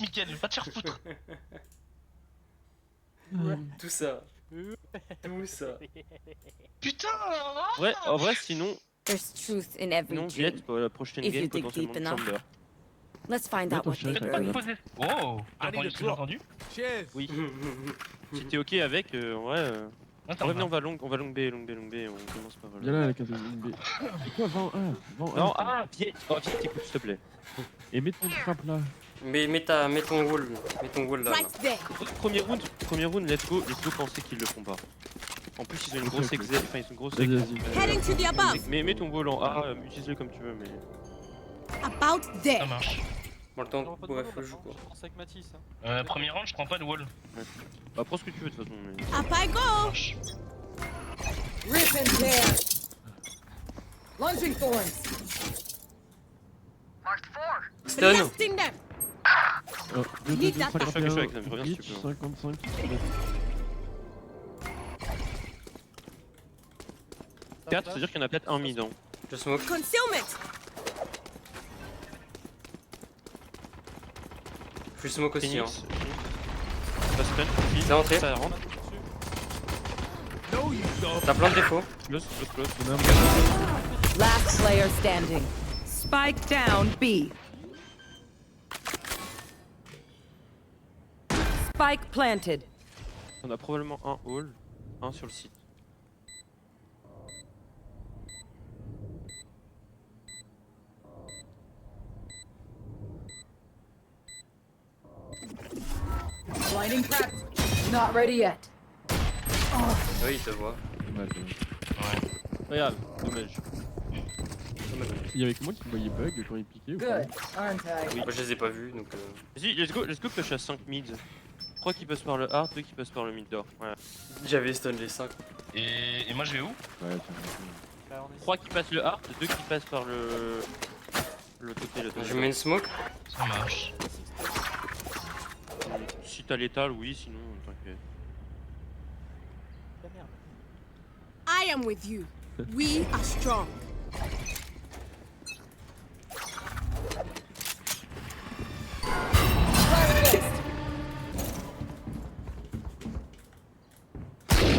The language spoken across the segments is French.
Mickaël, va te faire foutre. Tout ça. Tout ça. Putain. Ouais, en vrai, sinon, There's truth in every non, dream. Viet, pour la prochaine If game, you dig potentiellement deep enough. Chamber. Let's find Ouais, out what ton they chat, Pas de buried. poser. Oh, j'ai entendu. Cheers. Oui. Si t'es ok avec, ouais. Non, En vrai, venez, on va long B, long B, long B, on commence par Viens là, la case de B. C'est quoi, vent A? Vent A. Non, ah, Viet, oh, Viet, écoute, s'il te plaît. Et mets ton trap là. Mets ton wall. Mets ton wall là. Right there. Premier round, let's go penser qu'ils le font pas. En plus, ils ont une grosse exe, enfin, ils ont une grosse Vas-y, exe. vas-y. Heading to the above. Mais mets ton wall en A, utilise-le comme tu veux, mais. About Ça there. marche. Bon, le temps de bref, le jeu quoi. Premier round, je prends pas de wall. Bah, prends ce que tu veux de toute façon. Mais... Up I go. Rip and tear. Lunging thorns. Stun. Blasting them. Oh, 2, 2, Lit 2, d'attaque. 51, Je reviens si tu veux. 55. Quatre, c'est-à-dire qu'il y en a peut-être un mid. Hein. Je smoke. Concealment. Je smoke aussi. Hein. Phoenix. Ça stun, C'est rentré. ça rentre. T'as plein de défauts. Close. Last player standing. Spike down B. Spike planted. On a probablement un hall, un sur le site. Blinding crack. Not ready yet. Oui, il te voit. Ouais, Regarde, dommage. il y avait que moi qui voyais bug quand il piquait ou pas? Good, aren't I? Moi je les ai pas vus donc. Vas-y, let's go push à 5 mids. 3 qui passent par le hard, 2 qui passent par le mid door. Ouais. J'avais stun les 5. Et moi, je vais où? Ouais, tiens. 3 qui passent le hard, 2 qui passent par le. L'autre côté, là. Je mets une smoke. Ça marche. Si t'as l'étal, oui, sinon, t'inquiète. I am with you. We are strong.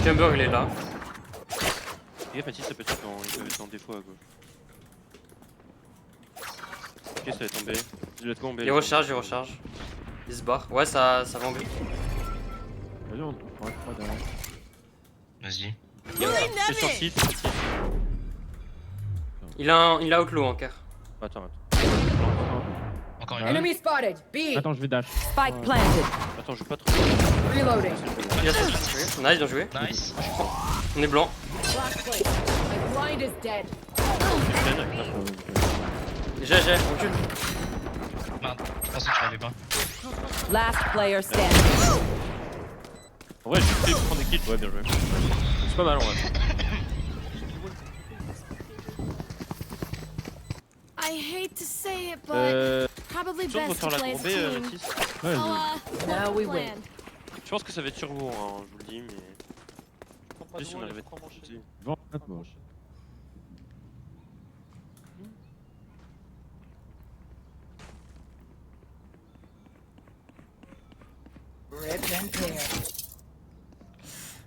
Chamber il est là. Fais gaffe, Mathis, ça peut être en défaut à gauche. Ok, ça va tomber. Let's go en B. Il recharge. Il se barre. Ouais, ça va en B. Vas-y, on prend un 3 derrière. Vas-y. Pulling C'est sur them in. site. Il a outlaw en car. Attends. Encore une. Enemy spotted. B. Attends, je vais dash. Spike planted. Attends, je joue pas trop. Reloading. Il a ça. Nice, bien joué. Nice. On est blanc. Last place. My blind is dead. J'ai, recule. Merde, je pensais que je l'avais pas. Last player standing. En vrai, j'ai fait prendre des kills. Ouais, bien joué. C'est pas mal en vrai. I hate to say it, but probably Tu best to refaire la play as grosse a B, team. Mathis. Ouais, So, vas-y. Now we plan. win. Je pense que ça va être sur vous, hein, je vous le dis, mais. Juste si on arrive à te Vent A, moi. Rip and tear.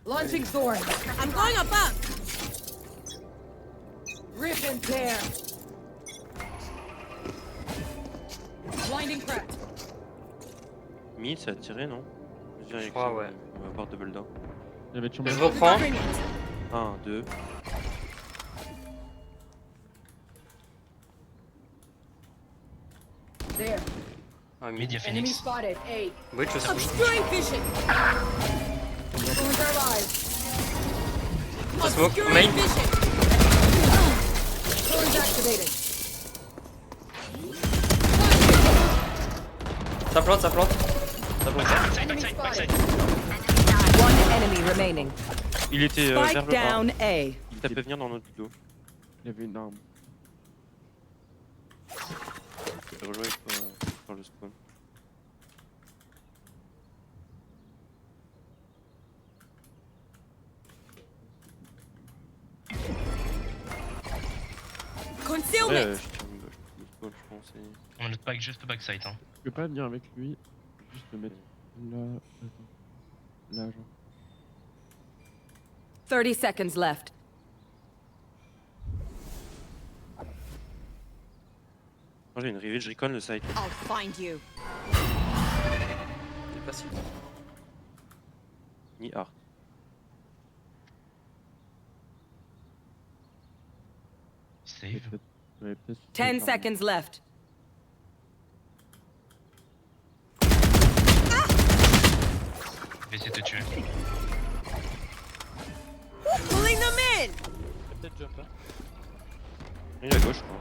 Launching thorns. I'm going above. Rip and tear. Blinding crack. Mid, ça a tiré, non? Je crois, ouais. On va avoir double down. Il y avait Chamber. Je reprends. 1, 2. There. Ah, Mid, mid. il y a Enemy Phoenix. spotted. A. Oui, je smoke. Obscuring vision. Thorns are alive. Smoke. Obscuring Main. vision. Thorns activated. Ça plante. Backside. One enemy remaining. Il était vers Spike le A. down A. Il tapait venir dans notre dos. Il y avait une arme. Il rejoint par le spawn. Concealment. Je tire le spawn, je pense. On a notre pack juste backside. Hein. Tu peux pas venir avec lui. juste le mettre là. Attends. Là, genre. 30 seconds left. Moi j'ai une reveal, je recon le site. I'll find you. Il est pas si bon. Ni art. Save. Peut-être. Ouais, peut-être. 10 seconds left. Je vais essayer de te tuer. Pulling them in. Peut-être jump là. Il est à gauche je crois.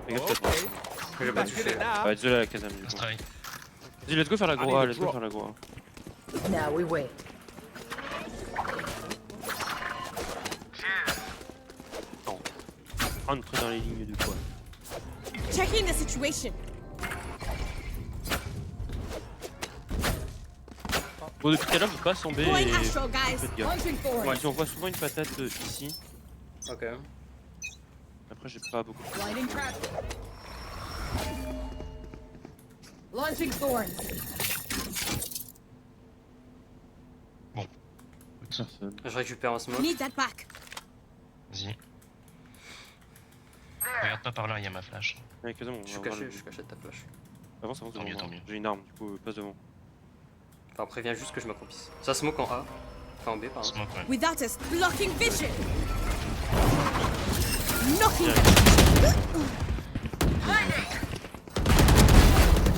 Fais gaffe peut-être. Je l'ai pas touché. Ouais, désolé à la Kazam du coup. Astray. Vas-y, let's go faire la gros A, let's go faire la gros A. Now we wait. Entre dans les lignes de quoi. Checking the situation. Bon, depuis tout à l'heure, je passe tomber Going et astral, guys. faites gaffe. Launching forward. Ils envoient souvent une patate ici. Ok. Après, j'ai pas beaucoup. Lighting trap. Launching thorns. Personne. Je récupère un smoke. Need that back. Vas-y. Regarde pas par là, il y a ma flash. Ouais, Kazam, on Je suis va voir caché, le- je suis caché de ta flash. Avance Tant devant mieux, moi. tant mieux. J'ai une arme, du coup, passe devant. Enfin, préviens juste que je m'accroupisse. Ça smoke en A. Enfin en B, pardon. Smoke, ouais. Without us blocking vision. Knocking.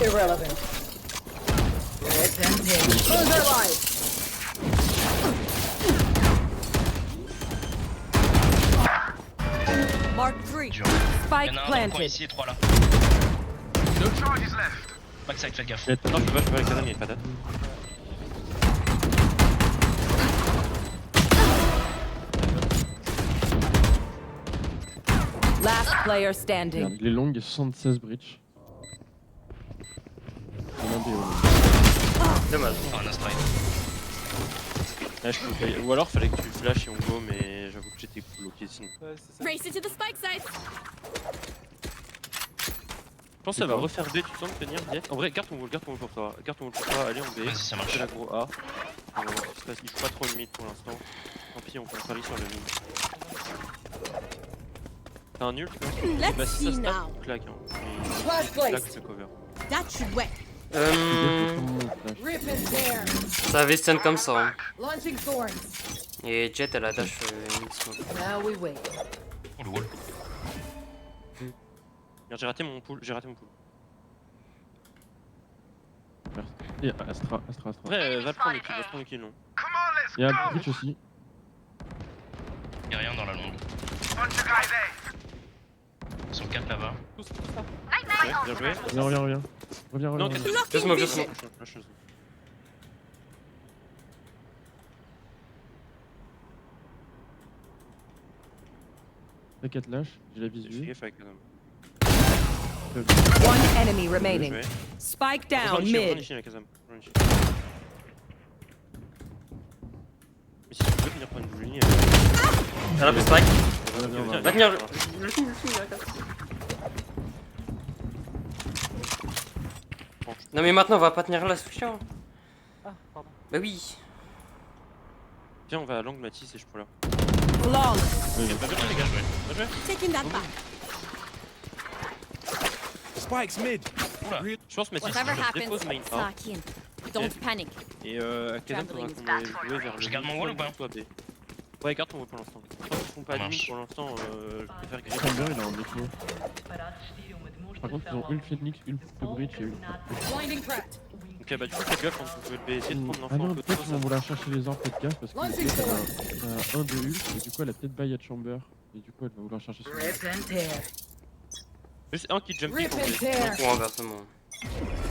Irrelevant. Rip and tear. Close their lives. Mark 3. Dur. Spike Il y en a un dans le coin planted. ici et 3 là. Backside, faites gaffe. Non, je peux pas, la Kazam, il y a une patate. Last player Regarde, standing. il est long, il y a 76 breach. Il y en a des Dommage. Ah, un Astray. Là, je peux... Ou alors, fallait que tu flash et on go, mais j'avoue que j'étais bloqué sinon. Race into the spike site. Je pense que ça va refaire B, tu sens de tenir Viet. En vrai, garde ton wall pour toi. Garde ton wall pour toi, allez en B. Vas-y, ça marche. Fais la gros A. On va voir ce qui se passe. Il joue pas trop le mid pour l'instant. Tant pis, on peut parier sur le mid. T'as un nul, tu vois? Let's Bah, si see ça se tape, now. on claque. Hein. Flash Et claque, placed. je cover. That should wet. Rip and tear. Ça avait stun comme ça. Hein. Launching thorns. Et Jet, elle a dash mid smoke. Now we wait. Oh le wall. Merde, j'ai raté mon pool. Et Astra. Après, va le prendre le kill, non? Il y a un breach aussi. Y'a rien dans la longue. Ils sont 4 là-bas. Ouais, bien joué. Reviens. Reviens. Non, qu'est-ce que Deux Blocking smokes, deux vision. smokes. T'inquiète, lâche, j'ai la J'ai fait visu. gaffe avec Kazam. One enemy Bien remaining. joué. Spike Rejoins down ici, rejoins mid. ici, la Kazam. Rejoins ici. Mais si tu peux venir prendre une ligne, Elle a plus spike. Viens. Va tenir le. Non mais maintenant on va pas tenir la solution. Ah, pardon. Bah oui. Viens, on va à l'angle Matisse et je peux là. Flawless. Bien joué les gars, bien joué. Taking that back. Spike's mid. Je pense Matisse, Whatever je happens, dépose main A. Slack in. Don't panic. Et à Kazam, faudra qu'on aille jouer vers le Je garde mon mid, wall ou pas soit B. Ouais, garde ton wall pour l'instant. Tant qu'ils font pas Ça de mid marche. pour l'instant, je préfère griller. Chamber, il a un défaut. Par contre, ils ont une Phoenix, une de breach et une. Blinding cracked. Ok, bah du coup, faites gaffe quand vous jouez le B. Essayez de prendre Ah l'enfant non, un peu peut-être trop. qu'ils vont vouloir chercher les arbres, faites gaffe parce que Launching t'as un 1 de ult et du coup elle a peut-être buy at chamber. Et du coup elle va vouloir chercher son Rip and tear. Juste un qui jump Rip kick en and B. tear. Ou inversement.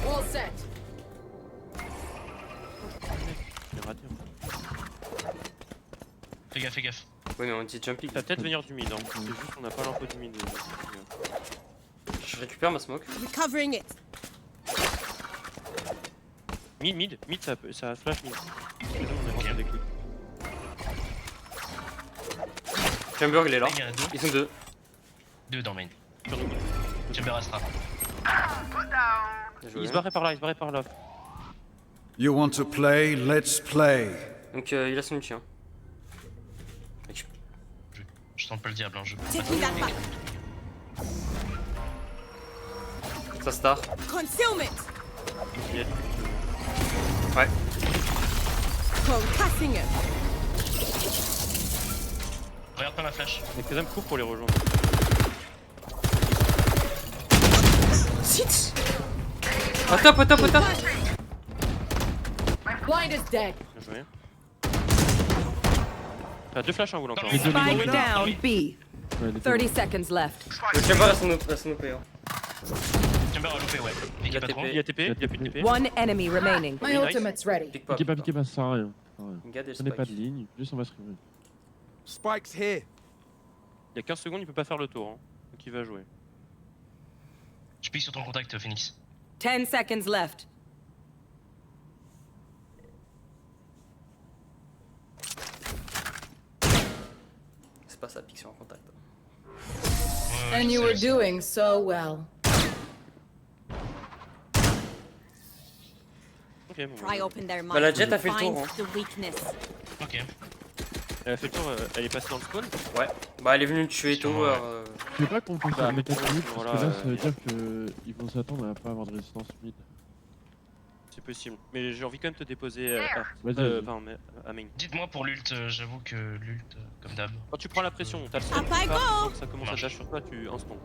All set. J'ai raté. Hein. Fais gaffe. Oui mais on dit jumping. Ça va peut-être venir du mid, hein. C'est juste qu'on n'a pas l'info du mid. Je récupère ma smoke. Recovering it. Mid, ça flash mid. On est rentré avec lui. Chamber il est là. Il y en a 2. Ils sont deux. 2 dans main. Sur nous. Chamber Astra. Bien joué. Il se barrait par là, il se barrait par là. You want to play? Let's play. Donc il a son ulti. Hein. Je tente pas le diable, hein, je. Taking that back. Ça star. Concealment. Il y a- Ouais. Concussing him. Regarde pas ma flash. Il y a Kazam court pour les rejoindre. Shit. Au top, au top, au top. Blind is dead. Bien joué. T'as 2 flashs en boule encore. Les deux, Spike oui. down B. Ouais, les 30 seconds left. Le chamber à son OP. Hein. Chamber a loupé, ouais. Pique Il a pas trop. TP. Il y a TP, il y a plus de TP. One enemy remaining. My ultimate's ready. Pique pas. Piquez pas, pique piquez pas, ça sert à rien. Ça sert à rien. pas. Regarde, On n'est pas de spike. ligne, juste on va se réveiller. Spike's here. Il y a 15 secondes, il peut pas faire le tour. Hein. Donc il va jouer. Je pique sur ton contact, Phoenix. 10 seconds left. C'est pas ça, pique sur un contact. Ouais, And je you sais, were je sais. doing so well. Ok, bon. Pry open their minds. Bah, la Jet a fait le Find tour, hein. the weakness. Ok. Elle a fait le tour, elle est passée dans le spawn. Ouais. Bah elle est venue le tuer Sur, Tower. Je sais pas qu'on peut Bah, se mettre à mid, voilà, parce que là ça veut dire qu'ils vont s'attendre à pas avoir de résistance mid. C'est possible. Mais j'ai envie quand même de te déposer Vas-y, vas-y. enfin, à main. Dites-moi pour l'ult, j'avoue que l'ult, comme d'hab. Quand tu prends la pression, t'as le Up I go. quand ça commence à dash sur toi, tu instant.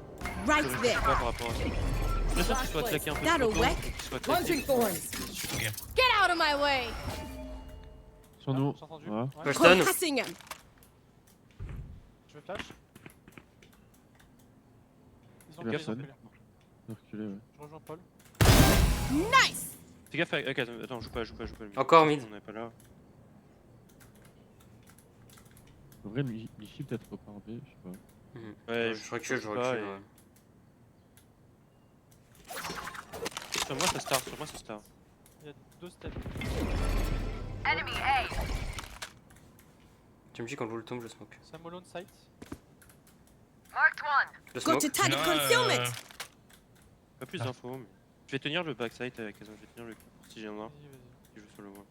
Right Je sais there. pas par rapport à ça. Je préfère qu'il soit claqué un peu That'll sur toi, work. qu'il soit claqué. thorns. Ok. Get out of my way! Sur nous. Voilà. Je stun. Concussing him. Je veux flash. Ils ont Personne. reculé. Reculer, ouais. Je rejoins Paul. Nice. Fais gaffe avec. Attends, joue pas. Encore mid. On est pas là. En vrai, Michi peut-être repart B, je sais pas. Ouais, Je recule, je pas, recule. et- Ouais. Sur moi, ça star. Il y a 2 steps. Tu me dis quand je le tombe, je smoke. Sam Malone site. Je Go smoke. to target Là, concealment. Pas plus d'infos, mais. Je vais tenir le backside avec Kazan, je vais tenir le si j'ai un Vas-y, qui joue sur le wall.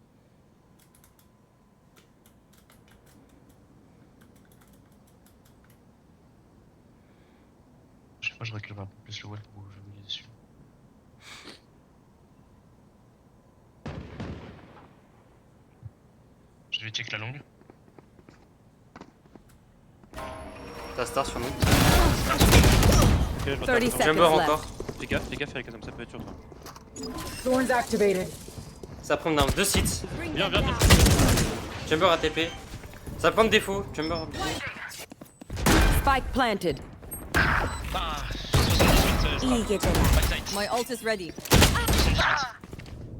Je sais pas, je recule un peu plus le wall pour je me dessus. Je vais check la longue. T'as star sur nous. Ok, je 30 retape. seconds Chamber left. encore. Fais gaffe avec Kazan, ça peut être sur toi. Thorns activated. Ça prend down. 2 hits. Bring Viens, them viens, down. Chamber a TP. Ça prend défaut. Chamber a... Spike planted. Ah 78, star. Eager to Backside. My ult is ready. 78.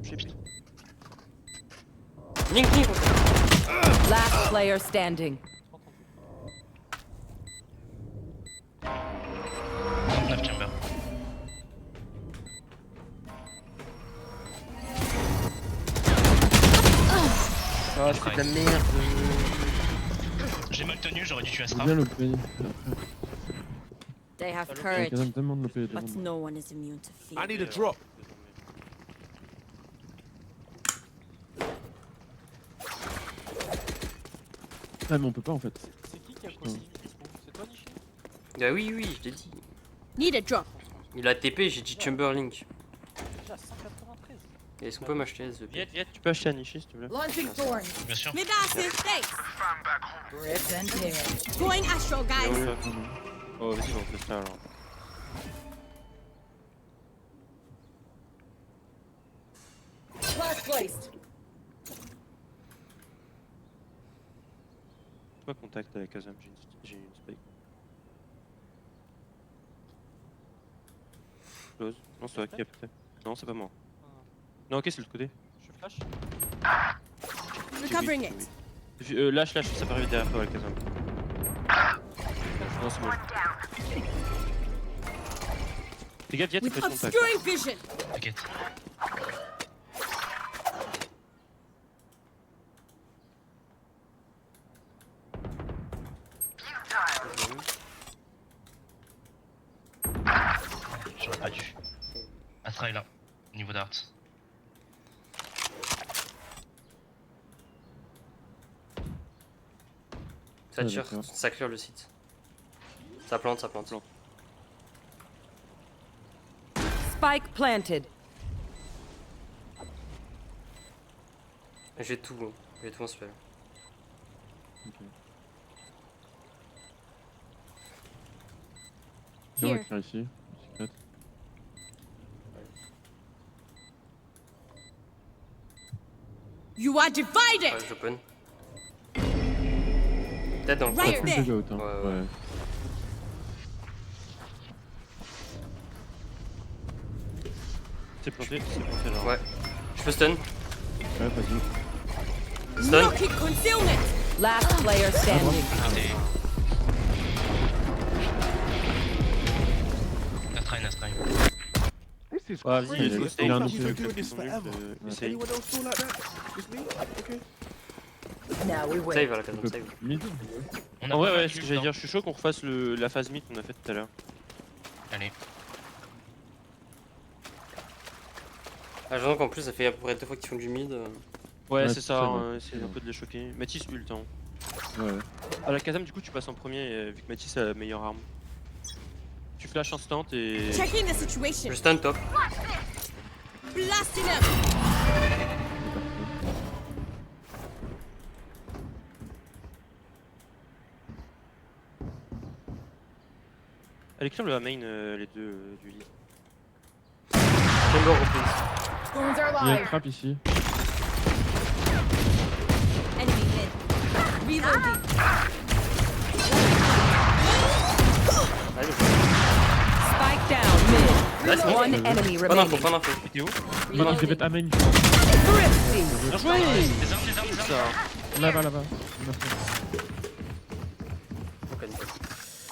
Je suis pit. Link. Last player standing. 39 chamber. Ah, c'est de la merde. J'ai mal tenu, j'aurais dû tuer Faut Astra. bien l'OP. They have Kazan courage, demande l'OP. but no one is immune to fear. need a drop. Ah, mais on peut pas en fait. C'est qui a causé C'est toi, Nishi? Ah oui, je l'ai dit. Need a drop. Il a TP, j'ai dit Chamber Link. Déjà 193. Et est-ce qu'on peut m'acheter ce Viens, tu peux acheter à Nishi s'il te plaît. Launching thorns. Bien sûr. Midasses, thanks. Rip and tear. Going astral, guys. Oh, vas-y, on fait ça alors. Last placed. Pas contact avec Kazam, j'ai une spike. Close. Non, c'est toi qui a peut-être. Non, c'est pas moi. Non, ok, c'est le côté. Je flash. Recovering it. Lâche, ça peut arriver derrière toi avec Kazam. Non, c'est moi. Fais gaffe, Jet, tu With peux être contact. obscuring vision. T'inquiète. J'aurais pas dû. Astra est là. Niveau d'art. Ça tire, d'accord. ça clear le site. Ça plante, ça plante. Spike planted. J'ai tout en spell. Ok. On va Here. clair ici. Secret. You are divided. Ouais, j'open. Peut-être dans le Right coin. there. Full out, hein. Ouais, ouais. C'est planté là. Ouais. Je peux stun. Ouais, vas-y. Stun. Look at concealment. Last player standing. Last try, last try. Ouais, vas-y, Il go a stay. un Si tu veux que ça soit nul, essaye. Now we wait. Save à la caserne, On peut save. mid. On a En vrai, pas ouais, battu ce que le j'allais temps. dire, je suis chaud qu'on refasse la phase mid qu'on a faite tout à l'heure. Allez. Ah, j'entends qu'en plus ça fait à peu près 2 fois qu'ils font du mid. Ouais, Ouais, c'est c'est ça, ça, c'est un peu de les choquer. Mathis ult, hein. Ouais. À la Kazam, du coup, tu passes en premier, vu que Mathis a la meilleure arme. Tu flash instant et. Checking the situation. Je stun top. Blasting up. Allez, clear le main, les deux du lit. Chamber reprise. Spoons are Il y a une live. trap ici. Enemy hit. Reloading. Allez, Spike down mid. là c'est One bon. enemy Pas d'info, remaining. pas d'info. T'es où Il devait être à main. Thrifty. Bien joué. Des armes, des armes, des armes. Ça. Là-bas, là-bas. Ok, nickel.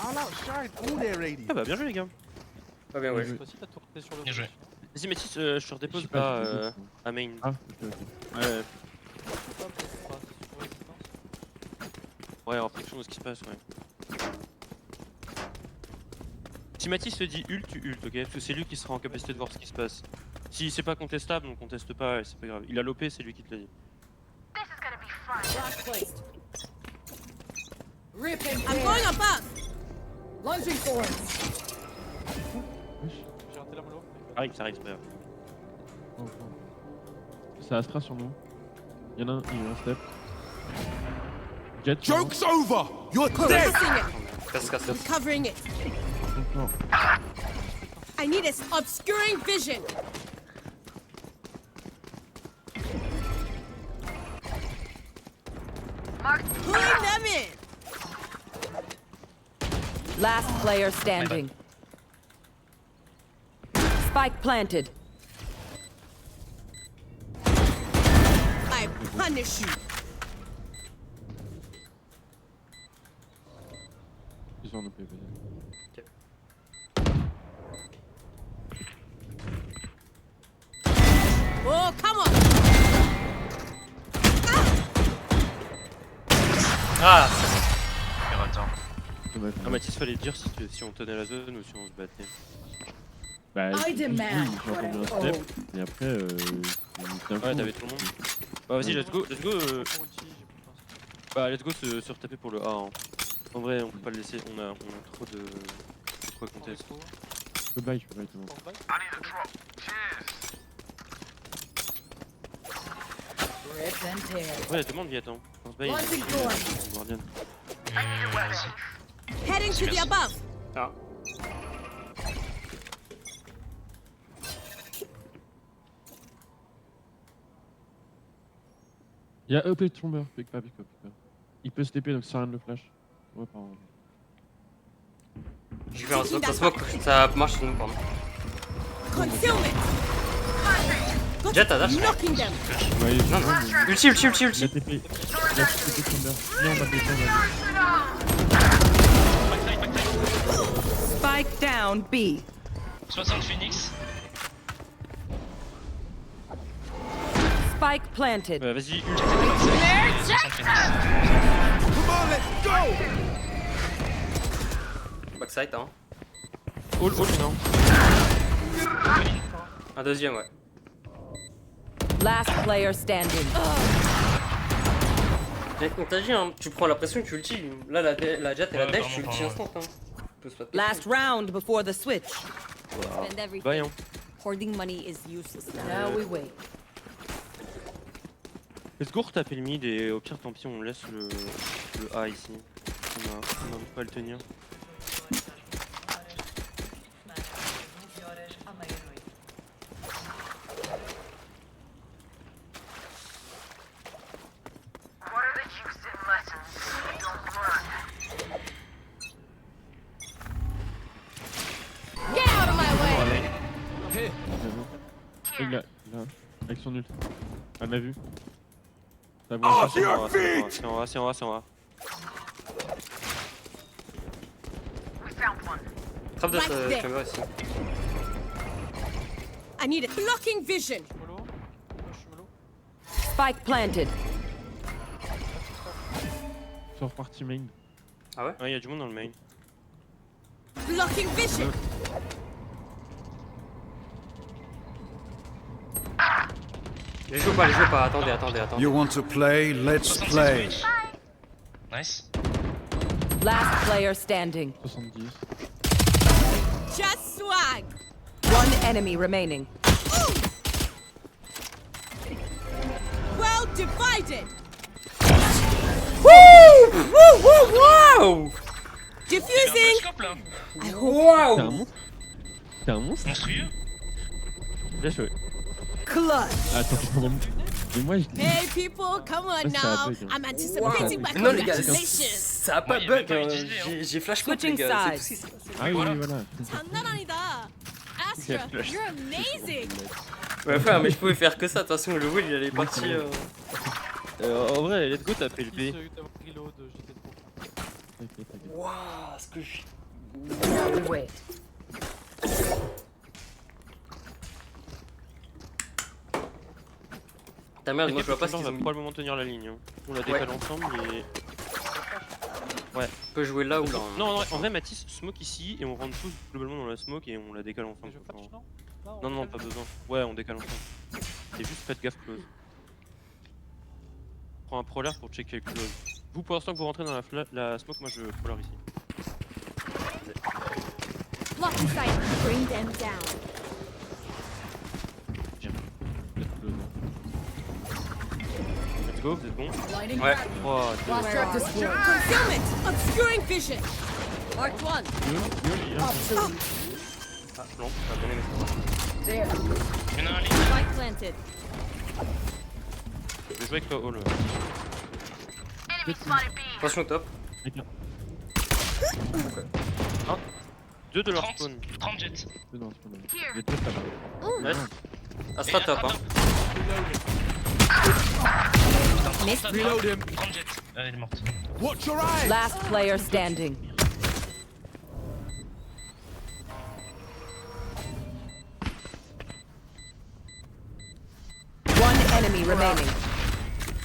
Ah bah, bien joué, les gars. Ah bien ouais. Toi aussi, t'as tourné sur le. Bien joué. Vas-y, Mathis, je te redépose pas à main. Ah, ok, ok. Ouais, ouais, en fonction de ce qui se passe, ouais. Si Mathis te dit ult, tu ult, ok? Parce que c'est lui qui sera en capacité de voir ce qui se passe. Si c'est pas contestable, on conteste pas, et c'est pas grave. Il a l'OP, c'est lui qui te l'a dit. Flash placed. Ripping I'm tear. going above. Lunging thorns. J'ai raté la mollo. Ça arrive, c'est pas grave. Oh, oh. C'est Astra sur nous. Il y en a un step. Jet. Joke's over! You're dead! Processing it. Casse, casse, casse. Covering it. Non. I need a obscuring vision. Pulling them in. Last player standing. Spike planted. I punish you. Ils sont en OP, vas-y. Oh, come on. Ah! Il attends. Dommage. Ah, Mathis, fallait dire si on tenait la zone ou si on se battait. Bah, I oui, j'ai demand entendu un what I step. Et après, d'un coup, Ouais, t'avais tout le monde. Bah, vas-y, let's go, Mon ulti, j'ai plus de Bah, let's go se retaper pour le A. Hein. En vrai, on peut pas le laisser, on a trop de quoi contester. je peux buy, c'est bon. Rip and tear. Ouais, demande Viet, hein. On se bat, Launching thorns. Guardian. Vas-y. Heading to the above. Ah. Il y a EP Tomber, pick pas. Il peut se TP donc ça sert à rien de le flash. Ouais, pardon. Je vais faire un smoke. Ça smoke, ça marche sur nous, pardon. Concealment. Got Jet, t'as dash? knocking them. Ouais, Non, non. Ulti, ulti, ulti, Il a ulti. TP. Il a TP Tomber. Viens, on va TP, Spike down B. 60 Phoenix. Spike planted. Vas-y, ult. 60 Phoenix. Come on, let's go! Backside, hein. All, non. Un deuxième, ouais. Last player standing. Mais on t'a dit, hein, tu prends la pression, tu ulti. Là, la Jet et la Ouais, dash, pardon, tu ulti pardon. instant. Hein. Pose pas de Last questions. round before the switch. Spend everything. Voyons. Hoarding money is useless now. Now we wait. Let's go retaper le mid et au pire tant pis on laisse le A ici. On a pas à le tenir. Get out of my way! Il a, avec son ult. Elle m'a vu. Ça Oh, voit. your feet! C'est en A. Trap de Right sa there. caméra ici. I need a blocking vision. Mollo. Je suis mollo. Spike planted. Sur partie main. Ouais, il y a du monde dans le main. Blocking vision. Les joue pas, attendez. You want to play? Let's 66 play. switch. Nice. Last player standing. 70. Just swag. One enemy remaining. Well divided. Wow! Diffusing. Scope là. T'es un Wow! monstre. T'es un monstre. Monstrueux. Bien joué. Clutch. Attends, mais moi je dis. Hey people, come on Ouais, ça a now. bug, hein. I'm anticipating my Non les gars, congratulations. ça a pas Ouais, il y avait bug, pas hein. utilisé, hein. J'ai flash pop les Switching gars, c'est sides. tout ce qui s'est passé. Ah oui, Voilà. voilà. 장난 아니다. Astra, flash. you're amazing. Ouais frère, mais je pouvais faire que ça, de toute façon le will il allait partir. En vrai, let's go taper le B. Celui d'avoir reload, j'étais trop. T'inquiète. Waouh, ce que je... Now we wait. Ta merde, moi je vois pas ce On qu'ils va ont mis. probablement tenir la ligne. Hein. On la décale ensemble et... On peut jouer là ou là. hein. Non, en vrai Mathis, smoke ici et on rentre tous globalement dans la smoke et on la décale Mais ensemble. je flash, non? Non, pas besoin. Ouais, on décale ensemble. Et juste faites gaffe close. Prends un prolaire pour checker le close. Vous, pour l'instant que vous rentrez dans la smoke, moi je prolaire ici. Blocking sight. Bring them down. Let's go, vous êtes bon? Ouais. 3, 2, Concealment. Obscuring vision. Mark one. ah, plan, pas bien aimé ça. Il y en a un ligne. Spike planted. Je vais jouer avec toi, Hall. Attention top. Deux de leur 30. spawn. 30 jets. Non, c'est pas mal. Les deux, ça va. Nice. Astra top hein. Missed. 30 jets. Elle est morte. Watch your eyes. Last player standing. One enemy remaining.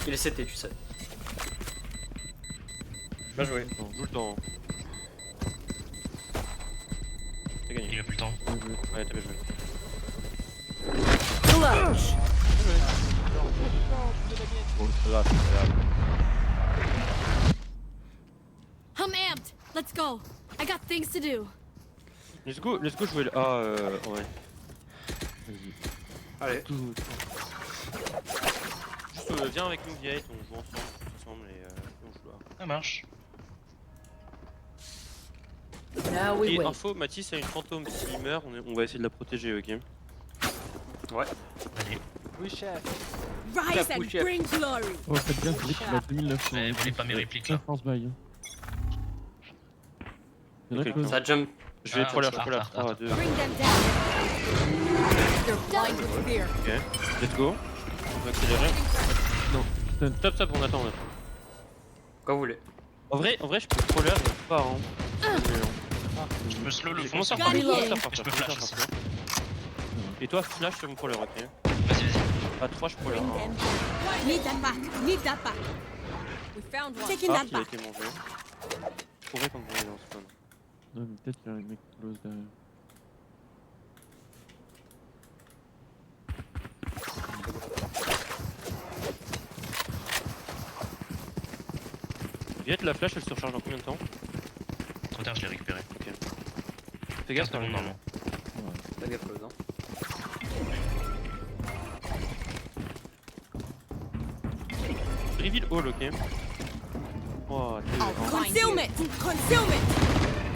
Il est CT, tu sais. Bien joué. Non, joue le temps. T'as gagné. Il a plus le temps. Ouais, t'as bien joué. Clutch. Bon, c'est pas grave, c'est pas grave. I'm amped. Let's go. I got things to do. Let's go jouer le A, ouais. Allez. Juste viens avec nous Viet, on joue ensemble et on joue là. Ça marche. Now we Et wait. info, Mathis a une fantôme, s'il meurt, on va essayer de la protéger, ok? Ouais. Allez. Oui, chef. Rise and Chef. bring glory. Oh, faites gaffe, il a 2900. Ouais, volez pas mes répliques, là. France bail. Il y en a Ok, close. Ça jump. Je vais Ah, prolaire, ah, 3, ah, 2, Bring them down. They're blind with fear. ok. Let's go. On va accélérer. Stun. Stop, on attend. Quand vous voulez. En vrai, je peux prolaire, mais pas hein. Je peux slow le J'ai fond. commencé à ça. partir, Gagné. je Je peux flash aussi. Et toi, flash sur mon prolaire, ok? Vas-y. À 3, je prolaire. Bring them down. Need that back. Need that back. We found one. Taking Ah, that qui a back. été mangé. Je pourrais quand on est dans spawn. Non, mais peut-être qu'il y a un mec close derrière. Viette, la flash elle se recharge dans combien de temps? Trop tard, je l'ai récupéré. Fais gaffe quand 15 même. secondes, non. Fais gaffe aux hein. Reveal all, ok. 3, 2, 1. Concealment! Concealment!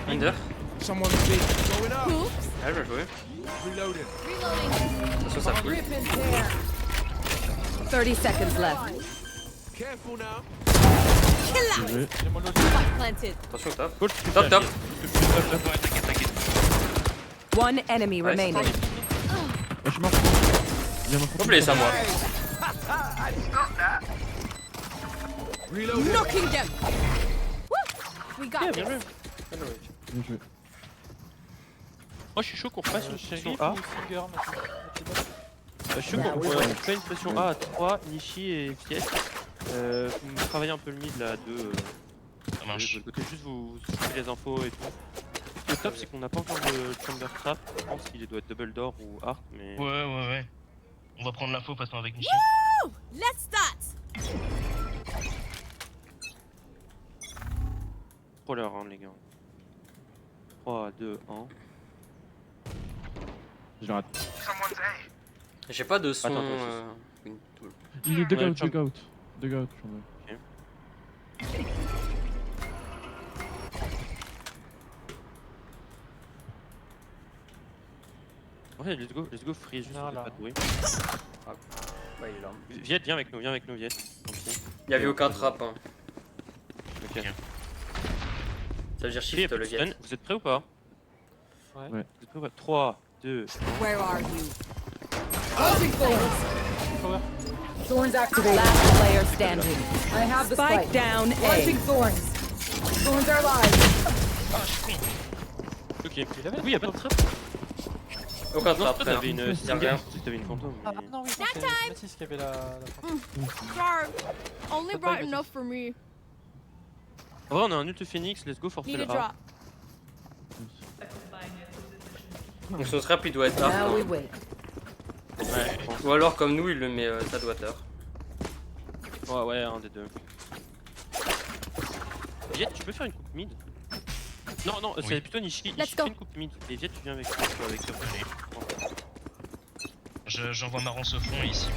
Under. Someone big going up. Oops. Ah, bien joué. Reloading. Reloading. Attention, ça pousse. 30 seconds left. Careful now. Kill Joué. J'ai mon lot. Spike planted. Attention, top. Gauche, Top, top. Ouais, t'inquiète, t'inquiète. One enemy Ouais, remaining. Je suis mort. Viens me Faut blesser à moi. Reloading. Knocking them. Woo! We got Bien this. joué. Bien joué. Moi je suis chaud qu'on repasse une Sheriff session ou A. Singer, maintenant. Je suis chaud qu'on fasse une session A à 3, Nishi et Viette. Vous travaillez un peu le mid là à 2. Ça marche. De côté, juste vous chopez les infos et tout. Le top c'est qu'on n'a pas encore de chamber trap. Je pense qu'il doit être double door ou arc, mais. Ouais. On va prendre l'info, passons avec Nishi. Woo! Let's start. Trop l'heure hein, les gars. 3, 2, 1. J'ai raté. J'ai pas de son. Attends, attends, Il est dug Ouais, out, dug out. Dug out, j'en ai. Ouais, let's go free, juste Non, on fait là. pas de bruit. Bah, il est là. Viette, viens avec nous, Viette. Tant pis. Il y avait aucun trap. Hein. Ok. Ça veut dire Free, shift le stun. get. Vous êtes prêts ou pas? Ouais. Vous êtes prêts ou pas? 3, 2, Where are you? Launching Power. Thorns activated. Last player standing. I have the spike down. Launching thorns. Thorns are live. Ah, je suis con. Ok. Il avait Oui, y'a pas de trap. Aucun Non, trap, toi rien. t'avais une Y a single, rien. t'avais une fantôme. Ah mais- non, oui, non, c'est Mathis qui avait la Sorry. Only Goodbye, bright Mathis. enough for me. En vrai, on a un ult Phoenix, let's go forcer Need a le A. drop. Donc son trap il doit être arc. Now we hein. wait. Ouais, je pense. Ou alors comme nous il le met Tadwater. Ouais, un des deux. Viette, tu peux faire une coupe mid? Non, c'est Oui. plutôt Nishi. Let's Nishi go. fait une coupe mid. Et Viette, tu viens avec Allez. J'envoie ma rance au fond et ici.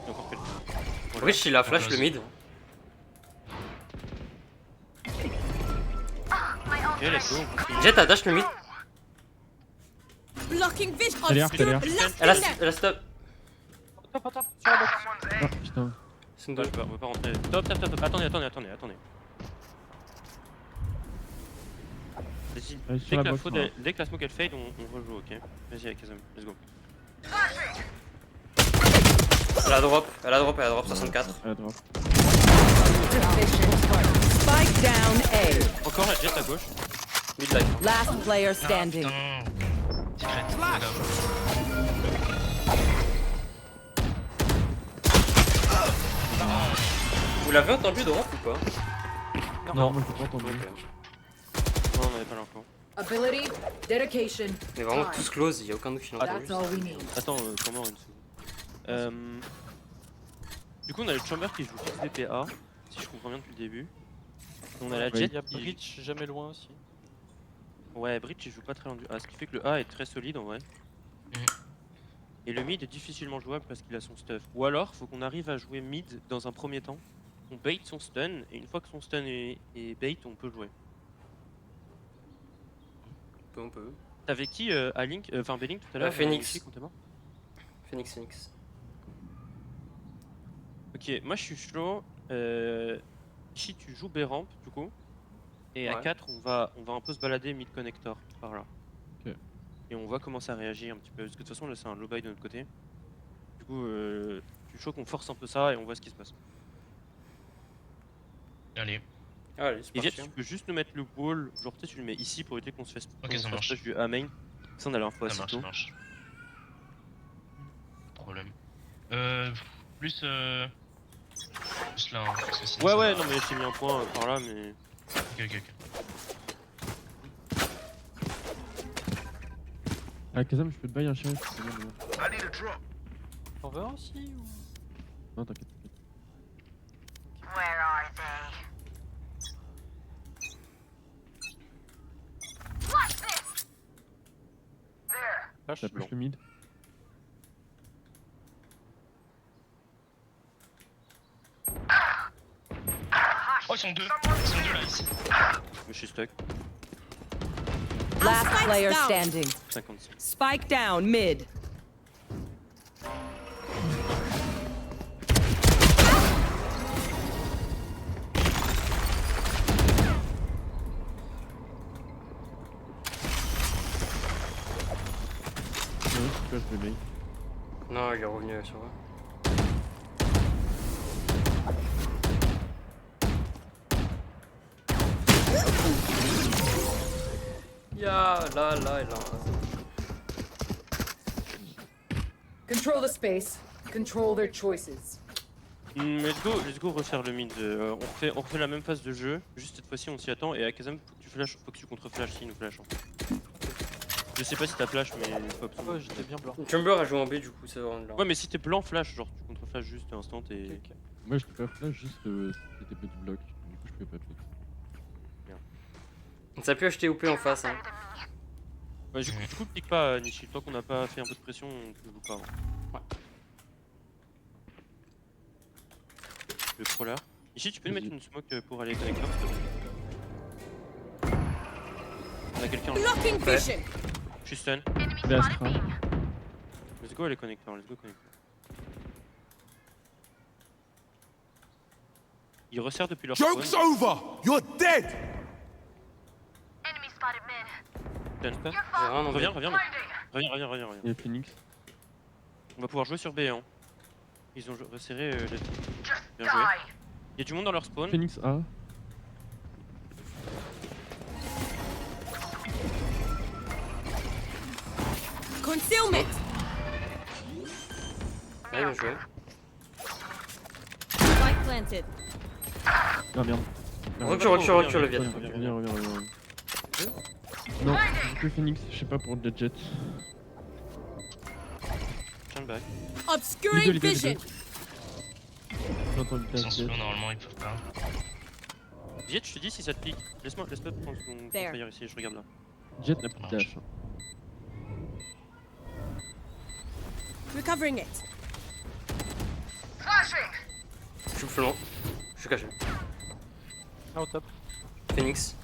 Encore quelqu'un. Rich il a flash le mid. Ok, let's go. Jet a dash le mid. Blocking vision. T'as l'air, t'as l'air. Elle a, Blasting them. elle a stop. Top, top, sur la box. Ah putain. C'est une Ouais, deux. on va pas rentrer. Top. Attendez. Vas-y, Allez, dès sur que la la, box. faute, voilà. dès que la smoke elle fade, on rejoue, ok? Vas-y, avec Kazam, let's go. Elle a drop 64. À la drop. Spike down A. Encore la jet à gauche. Mid life. Last player Ah, standing. putain. Secret, pas grave. Vous l'avez entendu drop ou pas? Non, moi je l'ai pas entendu. Non, on avait pas l'info. Ability, dedication. Mais vraiment tous close, il y a aucun autre qui l'a entendu. That's all we need. Attends, comment une seconde. Du coup, on a le Chamber qui joue fixe DPA, si je comprends bien depuis le début. On a la Oui. Jet Il y a qui... Breach jamais loin aussi. Ouais, Breach il joue pas très loin du A, ce qui fait que le A est très solide en vrai. Et le mid est difficilement jouable parce qu'il a son stuff. Ou alors, faut qu'on arrive à jouer mid dans un premier temps. On bait son stun, et une fois que son stun est bait, on peut jouer. On peut. T'avais qui à Link, enfin Belling tout à l'heure Phoenix. Nishi, quand t'es mort Phoenix. Ok, moi je suis chaud. Si tu joues B-ramp du coup, et à Ouais. 4 on va un peu se balader mid-connector par là. Ok. Et on voit comment ça réagit un petit peu, parce que de toute façon là c'est un low buy de notre côté. Du coup, je suis chaud qu'on force un peu ça et on voit ce qui se passe. Allez. Allez, c'est Et Viet, parti. tu peux juste nous mettre le wall, genre peut-être tu le mets ici pour éviter qu'on se fasse Ok, ça marche. du A main. Ça on a l'info Ça assez marche, tôt. ça marche. Pas de problème. Plus là, hein, parce que sinon Ouais, ça ouais, va. non mais j'ai mis un point par là, mais. Ok. Ah, Kazam, je peux te bailler un shérif. c'est bon, bon. T'en veux un aussi ou... Non, t'inquiète. Flash. Ça push le mid. Oh, ils sont deux là ici. Je suis stuck. Last Spike's player down. standing. 56. Spike down mid. Ouais, je flash le mec. Non, il est revenu sur moi. Ya là et là. Control the space. Control their choices. Let's go refaire le mid. On refait la même phase de jeu. Juste cette fois-ci, on s'y attend. Et à Kazam, faut que tu contre-flash s'il nous flash. Hein. Je sais pas si t'as flash, mais faut absolument. Ouais, j'étais bien blanc. Chamber a joué en B du coup, c'est vraiment là. Ouais, mais si t'es blanc, flash, genre tu contre-flash juste instant et. Ok, ok. Moi je peux pas flash, juste c'était pas du bloc. Du coup je pouvais pas flash. Ça a pu acheter OP en face. Hein. Ouais, du coup, pique pas, Nishi. Tant qu'on n'a pas fait un peu de pression, on peut joue pas. Hein. Ouais. Le crawler. Nishi, tu peux nous mettre Vas-y. une smoke pour aller connecteur? On a quelqu'un. Blocking vision. Je suis stun. Il est Astra. Let's go, aller connecteur. Let's go connecteur. Ils resserrent depuis leur Joke's spawn. over! You're dead! Stun. J'ai rien en B. Reviens. Il y a Phoenix. On va pouvoir jouer sur B1. Ils ont resserré les... Bien joué. Il y a du monde dans leur spawn. Phoenix A. Concealment. Ouais, bien joué. Spike planted. Ah merde. Recule le Viet. Reviens. Non, j'ai que Phoenix, je sais pas pour Dead Jet. Tiens le back. Obscuring Les deux. vision. J'ai entendu Ils sont Dead solo Jet. normalement, ils peuvent pas. Viet, je te dis si ça te pique. Laisse-moi prendre ton There. fire ici, je regarde là. Jet n'a plus de dash. Recovering it. Je suis flanc. Je suis caché. Ah, au top. Phoenix.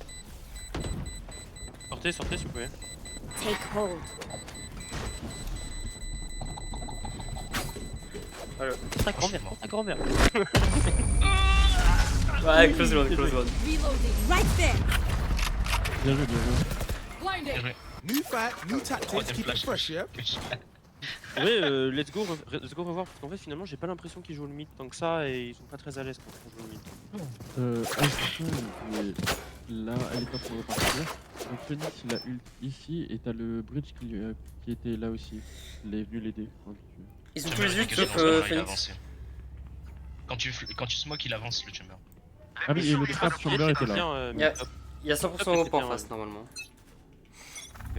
Sortez s'il vous plaît. Take hold. Allez. Ta grand-mère. Ouais, close one. Reloading. Right there. Bien joué. Blinding. New fight, new tactics, Troisième keep it flash. fresh, yeah? Ouais, let's go revoir. Parce qu'en fait, finalement, j'ai pas l'impression qu'ils jouent le mid tant que ça et ils sont pas très à l'aise quand on joue le mid. Astra, là, elle est en train de repartir. Donc Phoenix il a ult ici et t'as le bridge qui était là aussi. Il est venu l'aider. Hein, Ils sont Chamber, tous les il ults fait sauf que il Phoenix. avance. Quand tu smoke, il avance le chamber. Ah oui, et le trap Chamber était là. Là. Il y a 100% OP en face normalement.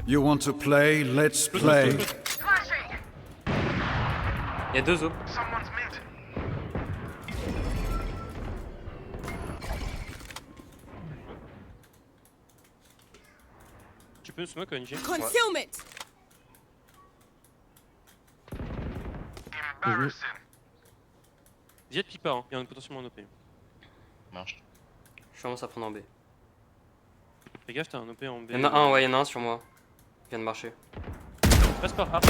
You want to play? Let's play. Il y a 2 OP. Tu peux me smoke, ONG? Concealment. Bien joué. Viet pique pas, hein. Il y en a potentiellement un OP. Marche. Je commence à prendre en B. Fais gaffe, t'as un OP en B. Il y en a un, ouais, il y en a un sur moi. Il vient de marcher. Passe par A.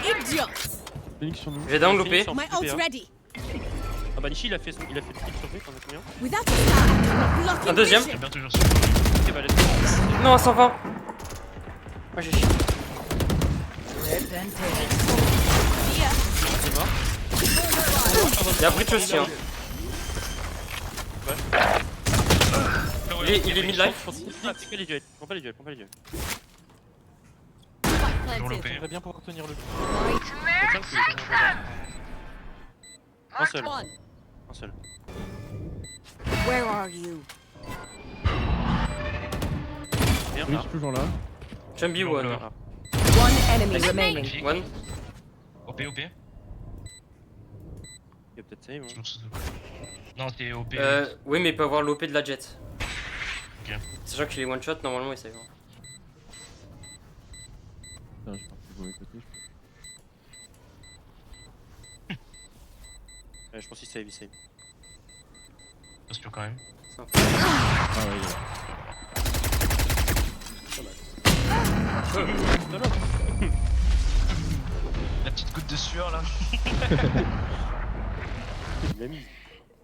Idiot. Phoenix sur nous. J'ai down l'OP. Phoenix en My OP, ult's hein. ready. Ah bah Nishi il a fait le kill sur B, t'en as combien? Without a star. Blocking Un deuxième. vision. Chamber toujours sur. Ok bah let's go. Non, 120. Moi j'ai chié. C'est mort. Il y a Bridge aussi. Hein. Il est mid-life. C'est que les duels. Prends pas les duels. Spike Toujours planted. l'OP. J'aimerais bien pouvoir tenir le coup. Un seul. One. Un seul. Where are you? Bien. Phoenix toujours là. Chambi one. Ah. One enemy remaining. One. OP. Il y a peut-être save. Hein. Toujours sous OP. Non, c'est OP. Oui, mais il peut avoir l'OP de la jet. Ok. Sachant qu'il est one shot, normalement il save. Putain, je pense. du mauvais côté, je pense. Ouais, je pense qu'il save, il save. Attention quand même. Ah ouais, La petite goutte de sueur là. Il l'a mis.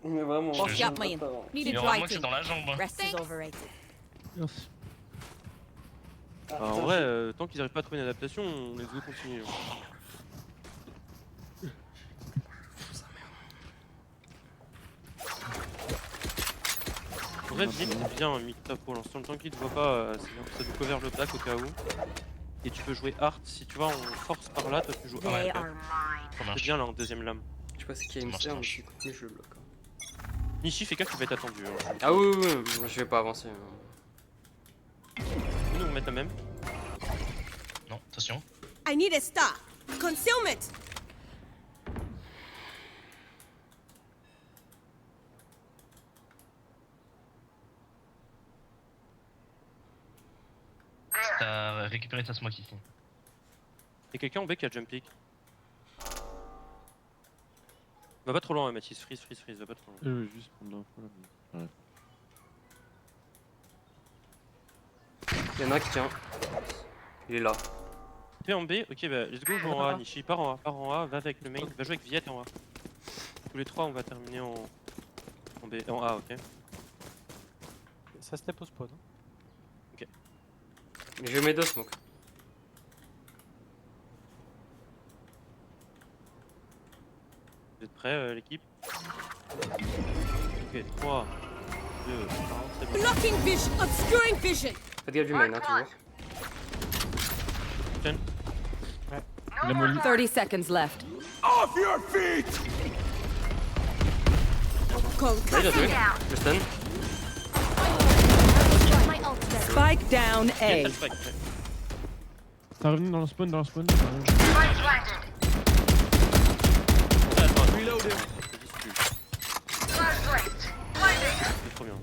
Mais vraiment. Je- Got mine. Mais Needed heureusement que c'est writing. dans la jambe. Hein. Rest is overrated. merci. Bah, en vrai, tant qu'ils arrivent pas à trouver une adaptation, on les veut continuer. En vrai, Vim, c'est bien mid top pour l'instant. Tant qu'il te voit pas, c'est bien. Ça nous cover le back au cas où. Et tu peux jouer Art. Si tu vois, on force par là, toi tu joues Art. They C'est are mine. Ça marche. bien là en deuxième lame. Je sais pas ce qu'il y a une Ça serre, mais marche. je suis contenu, je le bloque. Nishi, fais gaffe, tu vas être attendu. Hein. Ah oui, oui, oui, je vais pas avancer. Nous, on met la même. Non, attention. I need a star. Concealment. T'as récupéré ta smoke ici. Y'a quelqu'un en B qui a jump pick. Va pas trop loin, Mathis. Freeze, va pas trop loin. Je veux juste prendre l'info là. Mais... Il y en a un qui tient. Il est là. T'es en B, ok, bah let's go, joue en A. Nishi, pars en A, va avec le main, va jouer avec Viet en A. Tous les trois, on va terminer en B, en A, ok. Ça step au spawn. Mais je mets deux smoke. Vous êtes prêts, l'équipe? Ok, 3, 2, 1, c'est bon. Blocking vision. Obscuring vision. Faites gaffe du main, hein, toujours. Il a molly. 30 seconds left. Off your feet! Ouais, bien joué. Le stun. My ult there. Spike down A. Spike, spike, ouais. Ça revenu dans le spawn, Attends, Reloading. c'est trop bien.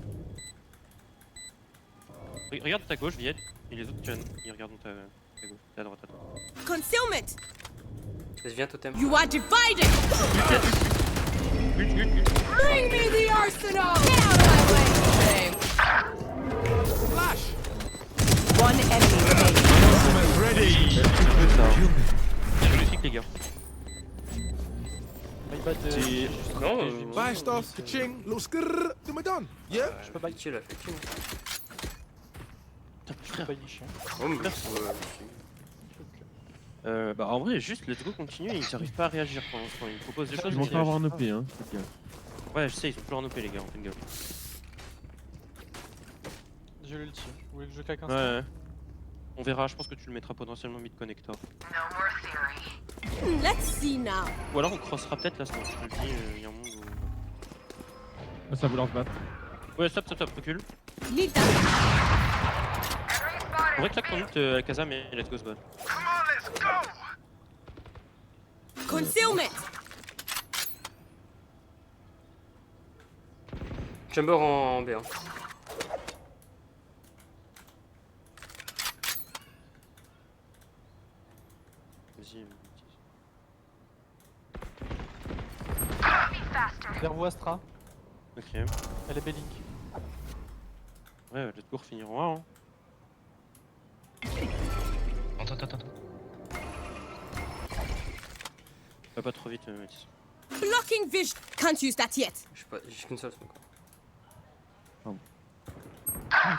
Regarde ta gauche, Viet, et les autres jeunes, ils regardent ta gauche, à droite, à droite. Concealment. Vas-y, viens, totem. You are divided. Ult. Bring me the arsenal. Get out of my way. One enemy remaining. Bien joué, les gars. My bad. Non, Buy stuff, ka-ching, little skrrr, do my done. Yeah? je peux pas kill la fait kill. Je peux pas Nishi. Oh, mais Bah en vrai, juste let's go continue, ils arrivent pas à réagir pour l'instant, ils me proposent des choses. Ils vont mais encore avoir un réagissent OP, hein. faites gaffe. pas. Ouais, je sais, ils sont toujours en OP les gars, en gaffe. J'ai l'ulti. Vous voulez que je claque un Ouais. On verra, je pense que tu le mettras potentiellement mid connector. Let's see now. Ou alors on crossera peut-être la smoke, je te le dis, il y a un monde où... Ah, ça veut leur se battre. Ouais, stop, recule. Need that. On vrai claque ton ult à Kaza, mais let's go ce bot. Concealment. Chamber en B1. Vas-y. Vers vous Astra. Ok. Elle est B-Link. Ouais, let's go refinir en A. Hein. Attends. Va pas trop vite, Mathis. Blocking vision. Can't use that yet. Je sais pas, j'ai qu'une seule smoke.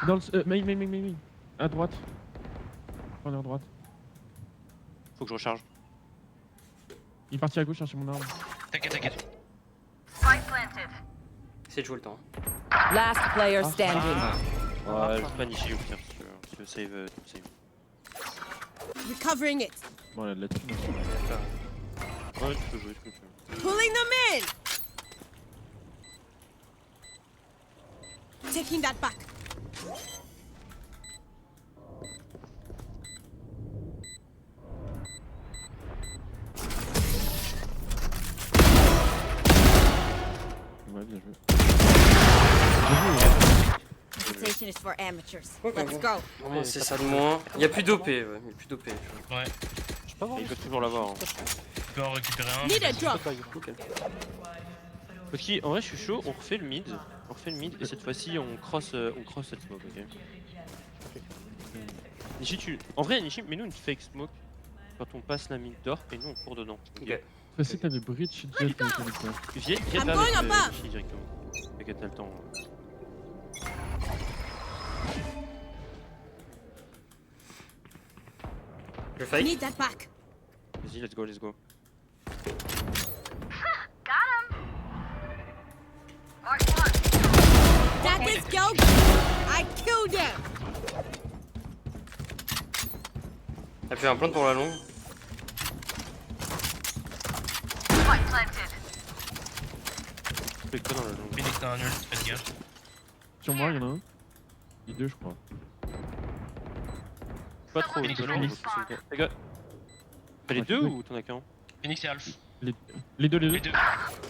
Dans le... main. À droite. Corner droite. Faut que je recharge. Il est parti à gauche chercher mon arme. T'inquiète. Essaye de jouer le temps. Last player standing. Ouais, je pas Nishi au pire, si tu veux save, save. Recovering it. Bon, elle a de la thune. Ouais, tu peux jouer, tu peux. Pulling them in. Taking that back. Ouais, bien joué. Invitation is for amateurs. Let's go. C'est ça de moins. Il y a plus d'OP, ouais. Il y a plus d'OP. Ouais. peux avoir Ils les peuvent toujours l'avoir. Hein. Tu peux en récupérer un. Need a mais- drop. Parce qu'en vrai, je suis chaud, on refait le mid. On refait le mid et cette fois-ci, on cross cette smoke, ok. Nishi, en vrai, Nishi, mets-nous une fake smoke quand on passe la mid d'or et nous on court dedans. Ok. Facile, t'avais Breach, Jet, connecteur. Viens I'm là going avec above. Nishi directement. T'inquiète, t'as le temps. Je fake. Need that back. Vas-y, let's go, let's go. That is go. I killed him. Appuie un plan pour la longue. Fais quoi dans la longue? Phoenix t'as un nul, faites gaffe. Sur moi, il y en a un. Il y a deux, je crois. Pas trop, Phoenix, les Phoenix. Les gars. T'as les Ouais, deux oui. ou t'en as qu'un? Phoenix et Alf. Les deux, les Les deux. deux.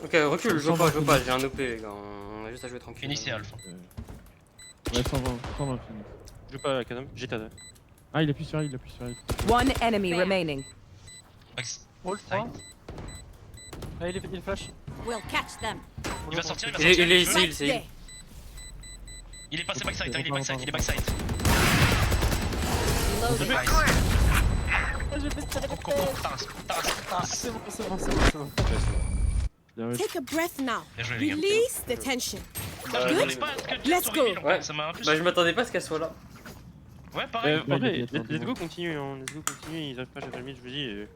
Ok, recule, je veux pas, j'ai un OP les gars. On a juste à jouer tranquille. Phoenix et Alf. Ouais, 120 Phoenix. Je joue pas à la Kadam, j'ai ta. Ah, il appuie sur elle, il appuie sur elle. One enemy remaining. Max. Oh, le 3. Ah, il flash. We'll catch them. Il va sortir, il va Il est sortir. ici, il est ici. There. Il est passé backside, hein, il est backside, il est backside. Reloading. C'est bon, c'est bon, c'est bon, c'est bon. Il y a- Take a breath now. Bien joué, les gars. Release the tension. Putain, je m'attendais pas à ce que tu Let's sois go. reveal, en fait, Ouais. Ça m'a un peu. Bah je m'attendais pas à ce qu'elle soit là. Ouais, pareil. Ouais, il Après, est bien, let's go, continue, hein, let's go, continue, ils arrivent pas à gérer le mid, je vous dis. Le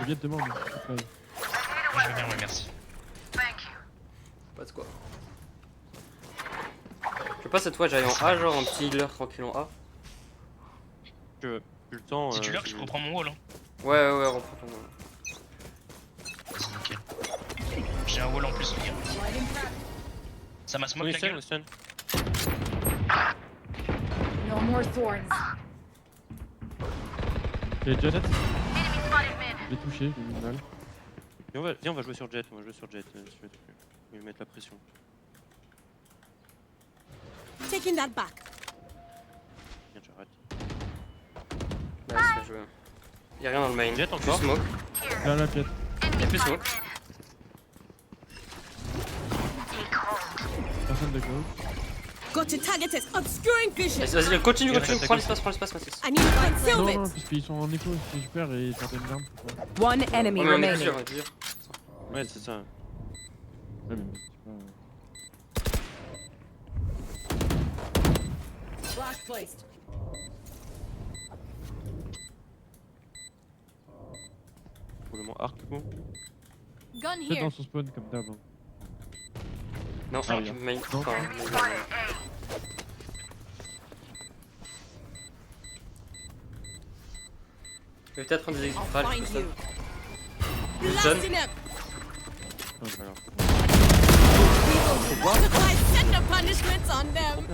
Jet demande. Ouais. Je veux bien, ouais, merci. Pas de quoi. Je veux pas cette fois j'aille en A, genre un petit healer tranquille en A. J'ai le temps. Si tu lurk, je reprends mon wall. Hein. Ouais, reprends ton. C'est nickel. J'ai un wall en plus, les gars. Ça m'a smoke Oui, la stun, gueule. stun. No more thorns. Et Jet. Je l'ai touché, j'ai mis une balle. Viens, on va jouer sur Jet, on va jouer sur Jet. Je vais lui mettre la pression. Taking that back. Viens, j'arrête. Nice, bien joué. Y'a rien dans le main. Jet Plus encore. smoke. Là, là, Jet. Y'a plus smoke. Personne de go. Got to target his obscuring vision. Vas-y, continue, Ouais, continue. ouais, Prends l'espace, Mathis. I need to conceal Non, it. non, puisqu'ils sont en écho, c'est super et t'as une arme. faut pas- One enemy Oh, mais on est remaining. plusieurs, on est plusieurs. Ouais, c'est ça. Ouais, mais c'est pas. Flash placed. Probablement arc, bon. Gun Peut-être here. dans son spawn comme d'hab. Hein. Non, Ah, oui. main. Non. Enfin, je vais peut-être prendre des I'll extraits. find you. Stun. Blasting him. Ah, voilà. Multiply send the punishments on them.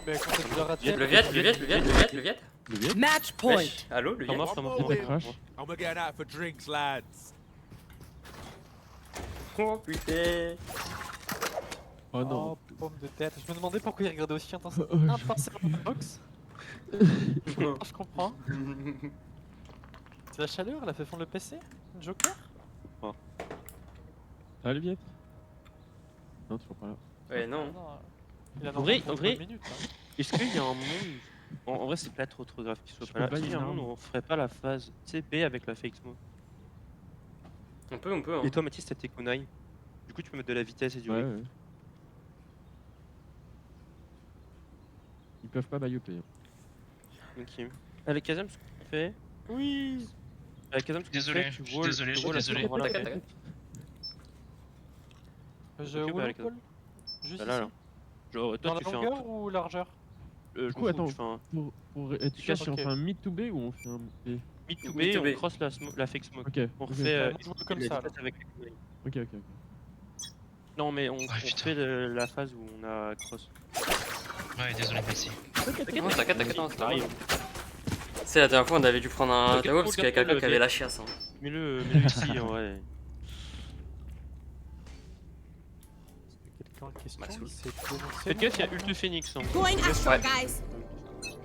Mais quand tu l'as raté. Le Viet. Le Viet. Match point. Wesh, allô, le T'en Viet. mort, t'en mort, Peut-être t'en elle mort. crash. I'm getting out for drinks, lads. Oh putain. Oh non. Oh, pomme de tête. Je me demandais pourquoi il regardait aussi Oh, intensément la box. Je comprends. C'est la chaleur, elle a fait fondre le PC Joker. Ah, le Viet. Non, toujours pas là. Ouais, non. Non, il a En vrai, normalement en vrai- 20 minutes, hein. Est-ce qu'il y a un monde. En vrai, c'est pas trop grave qu'il soit Je pas là. peux pas Est-ce qu'il y a un dire monde où on ferait pas la phase CB avec la fake smoke? On peut, hein. Et toi, Mathis, t'as tes kunai. Du coup, tu peux mettre de la vitesse et du Ouais, rythme. ouais. Ils peuvent pas bayoper. Ok. Avec Kazam, ce qu'on fait. Oui! Avec Kazam, ce qu'on Désolé, fait, je tu suis walls- désolé, tu je suis walls la désolé. seconde, voilà, T'inquiète, ok. Je Ok, bah, wall avec- call Juste Bah là, ici. là. Genre, Dans toi, tu la fais un. longueur ou largeur Je Du coup, m'en fous, attends. tu fais un Pour être sûr, si on Ok. fait un mid to B ou on fait un B. mid to Mid to B, B. on cross la fake smoke. Ok. On ok. refait Ouais, moi, je vois comme la ça, vitesse avec les kunai. Ok, ok, ok. Non, mais on putain. fait la phase où on a cross. Ouais, désolé, merci. Non, t'inquiète, non, c'est pas Arrive. grave. C'est la dernière fois on avait dû prendre un Ok, KO parce qu'il y a regarde quelqu'un le qui avait Viet. la chiasse. Hein. Mets-le ici, en vrai. Quelqu'un en question Maxwell. il s'est dénoncé. Faites gaffe, il y a Ult Phoenix. Hein. Going astral, Ouais. guys.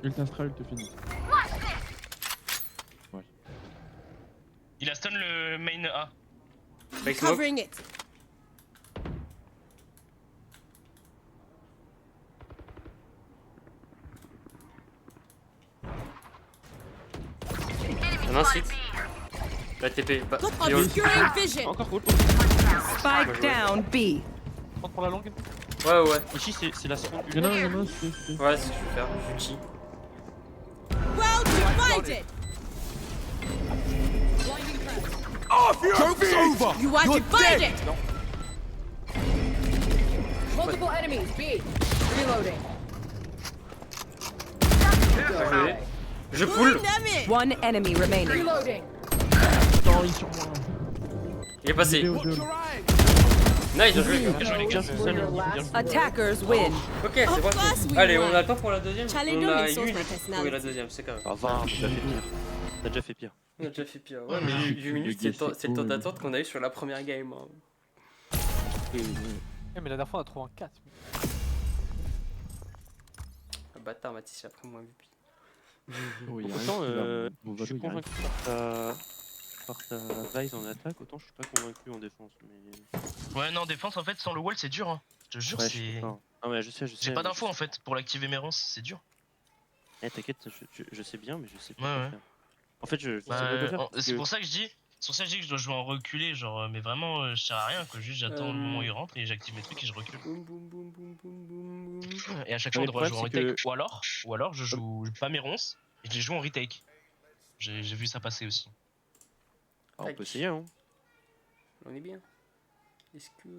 Ultra Stral te finit. Il a stun le main A. Fake smoke. Covering it. Y'en a un site. La TP. Bah, Stop Yo. obscuring vision. Encore cool. Spike down B. Prends pour la longue. Ouais. Ici, c'est la seconde. Il y en a un, c'est. Ouais, c'est ce que je vais faire. Je tue. Well divided. Joke's over! You are divided. Multiple enemies B. Reloading. Bien joué. Je pull. Damn it. One enemy remaining. Putain, il est sur moi. Il est passé. Vidéo. Nice, bien joué. Bien joué les gars. Attackers win. Ok, c'est bon. course we Allez, won. on attend pour la deuxième. Challenge On a them insults eu my personality. Oui, la deuxième, c'est quand même. Ça va, t'as déjà fait pire. On a déjà fait pire. Ouais, mais 8 minutes, c'est le temps d'attente qu'on a eu sur la première game. Hein. Mais la dernière fois on a trouvé un 4. Ah, bâtard, Mathis, j'ai après moi MVP. Oui, Autant je suis il arrive. convaincu par ta Vice en attaque, autant je suis pas convaincu en défense. Mais... Ouais, non, défense en fait, sans le wall, c'est dur. Hein. Je te jure, Ouais, je sais c'est. pas. Ah ouais, je sais. J'ai pas d'infos en fait pour l'activer mes ronces, c'est dur. Eh, t'inquiète, je sais bien, mais je sais pas Ouais, quoi ouais. faire. En fait, je sais Bah, pas quoi faire. c'est pour ça que je dis. C'est pour ça que je dis que je dois jouer en reculé, genre, mais vraiment, je sers à rien, quoi. Juste, j'attends le moment où il rentre et j'active mes trucs et je recule. Boum, boum, boum, boum, boum, boum, boum. Et à chaque fois, on Mais le devrait jouer en problème, retake. c'est Ou alors, je joue pas mes ronces et je les joue en retake. J'ai vu ça passer aussi. Ah, on peut essayer, hein. On est bien. Est-ce que.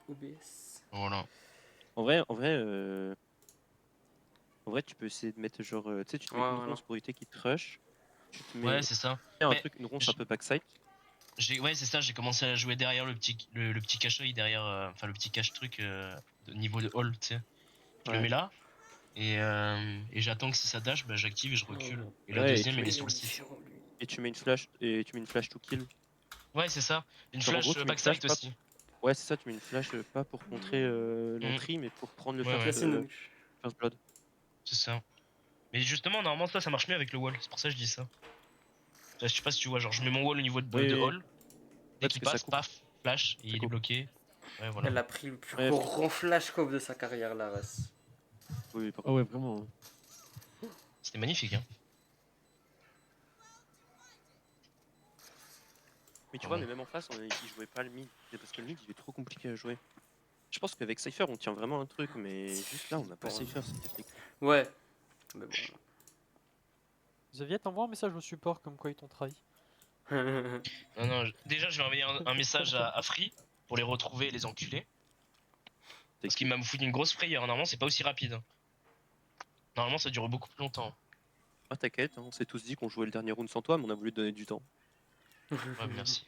OBS. Voilà. En vrai, tu peux essayer de mettre genre, tu sais, tu te mets Ouais, une voilà. ronce pour éviter qu'il te rush. Tu te mets Ouais, c'est ça. un Mais truc, une ronce un peu backside. Ouais, c'est ça, j'ai commencé à jouer derrière le petit cache-œil, derrière, enfin le petit cache-truc de niveau de hall, tu sais. Je le Ouais. mets là, et j'attends que si ça dash, bah j'active et je recule. Et la Ouais, et deuxième, tu elle est mets- sur le site. Et tu mets une flash, to kill. Ouais, c'est ça. Une Genre, en flash gros, tu mets une backside flash, aussi. Ouais, c'est ça, tu mets une flash pas pour contrer l'entrée, mais pour prendre le Ouais, first, ouais. first blood. C'est ça. Mais justement, normalement, ça marche mieux avec le wall, c'est pour ça que je dis ça. Je sais pas si tu vois, genre je mets mon wall au niveau de Oui, hall. Dès parce qu'il que ça passe, coupe. paf, flash, et il est coupe. bloqué. Ouais, voilà. Elle a pris le plus Ouais, grand flash cope de sa carrière, la race. Oui, par Ah ouais, vraiment. C'était magnifique, hein. Mais tu vois, mais même en face, il jouait pas le mid. C'est parce que le mid, il est trop compliqué à jouer. Je pense qu'avec Cypher, on tient vraiment un truc, mais juste là, on n'a pas Ouais. Cypher, c'est technique. Ouais. Mais bon. The Viet envoie un message au support comme quoi ils t'ont trahi. Non, déjà, je vais envoyer un message à Free pour les retrouver et les enculer. Parce qu'il m'a foutu une grosse frayeur. Normalement, c'est pas aussi rapide. Normalement, ça dure beaucoup plus longtemps. Ah, t'inquiète, hein, on s'est tous dit qu'on jouait le dernier round sans toi, mais on a voulu te donner du temps. Ouais, merci.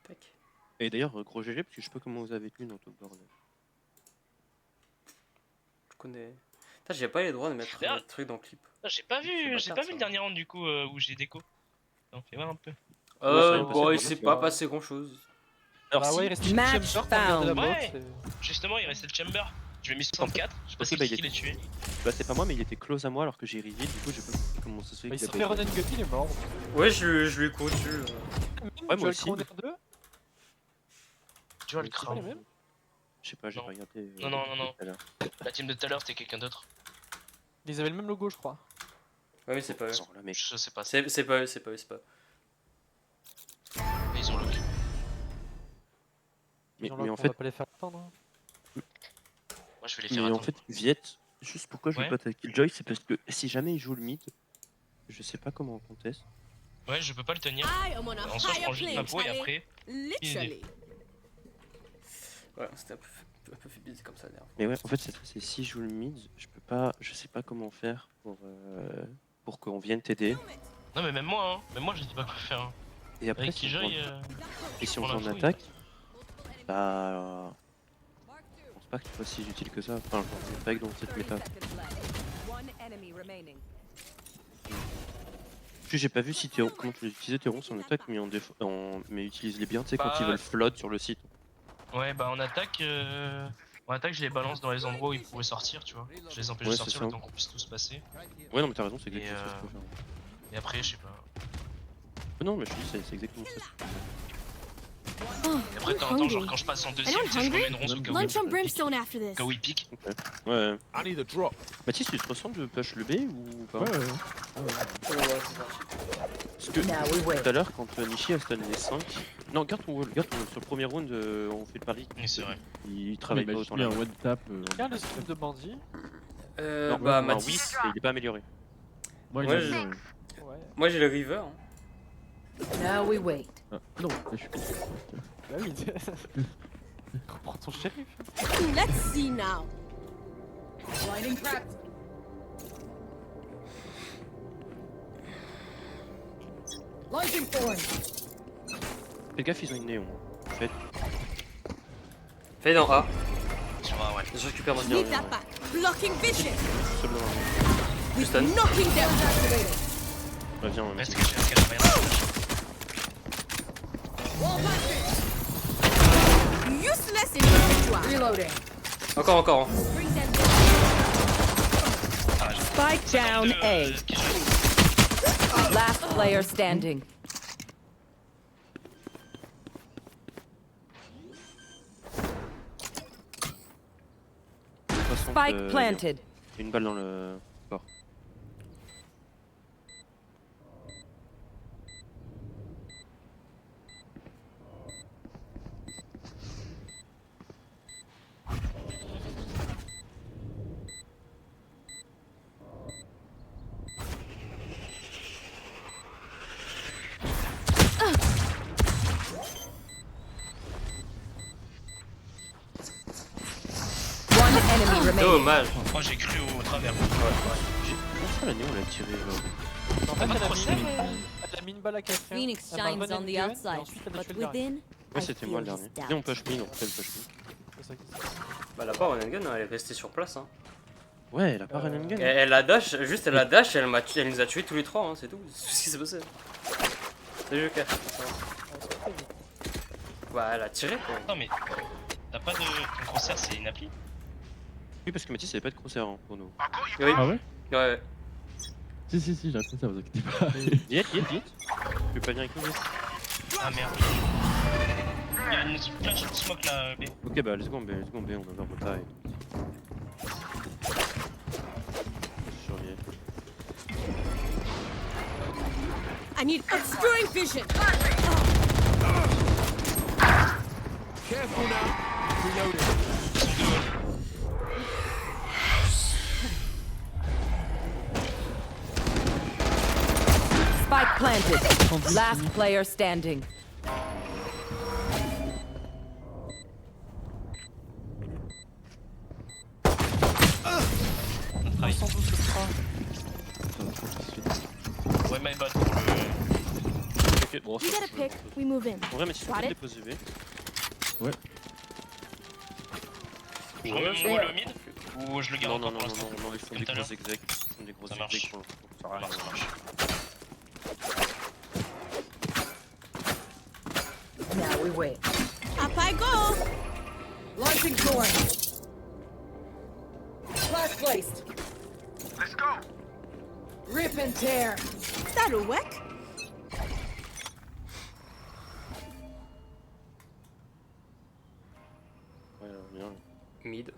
Tac. Et d'ailleurs, gros GG, parce que je sais pas comment vous avez tenu dans Top Board. Je connais. Putain, j'ai pas les droits de mettre Merde. le truc dans le clip. Ah, j'ai pas vu C'est le dernier round du coup où j'ai déco. Non, fais voir un peu. ça va passer, Bon, il ça s'est va. pas passé grand chose. Alors, Bah si, ouais, il restait Match une chamber, t'as regardé la found. box, Ouais. Justement, il restait le chamber. Je l'ai mis 64. Je sais pas Parce si que bah, qui l'a tué. bah, c'est pas moi, mais il était close à moi alors que j'ai reveal, du coup, j'ai pas compris comment ça se fait Bah, il qu'il s'est a fait pas run été. and gun, il est mort. Ouais, je lui ai couru dessus. Ouais, moi aussi. Tu as le Croner 2. Tu vois le C'est pas pas les crâne. mêmes. Je sais pas, j'ai Non. pas regardé. Non. tout à l'heure. La team de tout à l'heure, c'était quelqu'un d'autre. Ils avaient le même logo, je crois. Ouais, mais c'est pas eux. Sans là, mec. Je sais pas. C'est pas eux, c'est pas eux, c'est pas eux. Mais ils ont lock. Mais, Ils ont mais là en qu'on fait, va pas les faire attendre. hein. Moi, je vais les faire mais en attendre. fait, Viet, juste pourquoi je veux Ouais. pas ta Killjoy, c'est parce que si jamais il joue le mid, je sais pas comment on conteste. Ouais, je peux pas le tenir. I am on a En soi, je higher prends juste ma plane, peau et Charlie. après. Literally. Ouais, c'était un peu fait bise comme ça d'ailleurs. Mais ouais, en fait, c'est si je joue le mid, je sais pas comment faire pour qu'on vienne t'aider. Non, mais même moi, hein. Même moi, je sais pas quoi faire. Hein. Et après, Avec si on Killjoy, joue et si on prend joue en l'info, il attaque, bah. Je pense pas que ce soit si utile que ça. Enfin, je pense pas que dans cette méta. One enemy remaining. Puis j'ai pas vu si comment tu utilisais tes ronces en attaque, mais mais utilise-les bien, tu sais, quand Bah, ils veulent flood sur le site. Ouais, bah en attaque, je les balance dans les endroits où ils pourraient sortir, tu vois. Je les empêche Ouais, de c'est sortir ça. le temps qu'on puisse tous passer. Ouais, non, mais t'as raison, c'est Et, exactement ce que je peux faire. Et après, je sais pas. Non, mais je te dis, c'est exactement ça. Oh, Et après, de temps en temps, genre quand je passe en deuxième, tu sais, je remène Ronce au cas où lunch on brimstone after this. il pique. Ouais. I need a drop. Mathis, tu te ressembles de push le B ou pas? Ouais. Parce que tout à l'heure, quand Nishi a stunné les 5. Non, garde ton wall, sur le premier round, on fait le pari. Oui, c'est vrai. Il travaille pas autant Il a là. un one tap. Regarde le script de bandit. Non, Bah, non, Mathis. oui, il est pas amélioré. Moi, Ouais, j'ai. Ouais. Moi j'ai le river. Hein. Now we wait. Ah, non, je suis Bah oui. Comprends ton shérif. Let's see now. Blinding cracked. Launching thorns. Fais gaffe, ils ont une néon. En fait, Fais dans A. Sur A, ouais. Je récupère mon Need that back. Blocking vision. seulement. Plus stun. Knocking them. Ouais, viens, Reste Mathis. caché, reste caché. Wall busted. Useless individual. Reloading. Encore. Hein. Bring them Spike down A. Last player standing. Spike planted. Une balle dans le port. One enemy remaining. Dommage. Moi, j'ai cru au travers. Comment ça la néon elle a tiré genre En fait, elle a mis une balle à quelqu'un. Phoenix elle m'a shines donné on une the gun, et outside, ensuite, elle a but tué le dernier. within, Ouais, I c'était moi le feel dernier. his Viens, on doubt. push mid, on fait le push mid. C'est ça qui se passe. Bah, la part One Gun, elle est restée sur place. Hein. Ouais, elle a pas run and gun. Elle a dash, juste elle a dash, elle nous a tué tous les trois, hein, c'est tout. C'est ce qui s'est passé. C'est Joker. Bah, elle a tiré quoi. Non, mais t'as pas de. Ton concert, c'est une appli. Oui, parce que Mathis avait pas de concert hein, pour nous. Oui. Ah ouais? Ouais. Si, j'ai appris ça, vous inquiétez pas. Viens. Tu peux pas venir avec nous, Viet? Ah merde. Il y a une flash de smoke là, B. Ok, bah let's go B, on a vers Mota et. Surveiller. I need obscuring vision. Careful now. Reloading. Spike planted. Last player standing. Ouais, my bad pour le. Ok, bon, You get a pick, we move in. En vrai, Mathis, tu Got peux it? déposer B. Je remets mon wall au mid ou je le garde Non, encore pour l'instant ils font Comme des tout à gros l'heure. execs. Ils font des gros Ça marche. execs pour l'instant. Ça sert à rien. Ça marche. Now we wait. Up I go. Launching thorn. Flash placed. Let's go. Rip and tear. That'll work. Ouais, bien. Mid.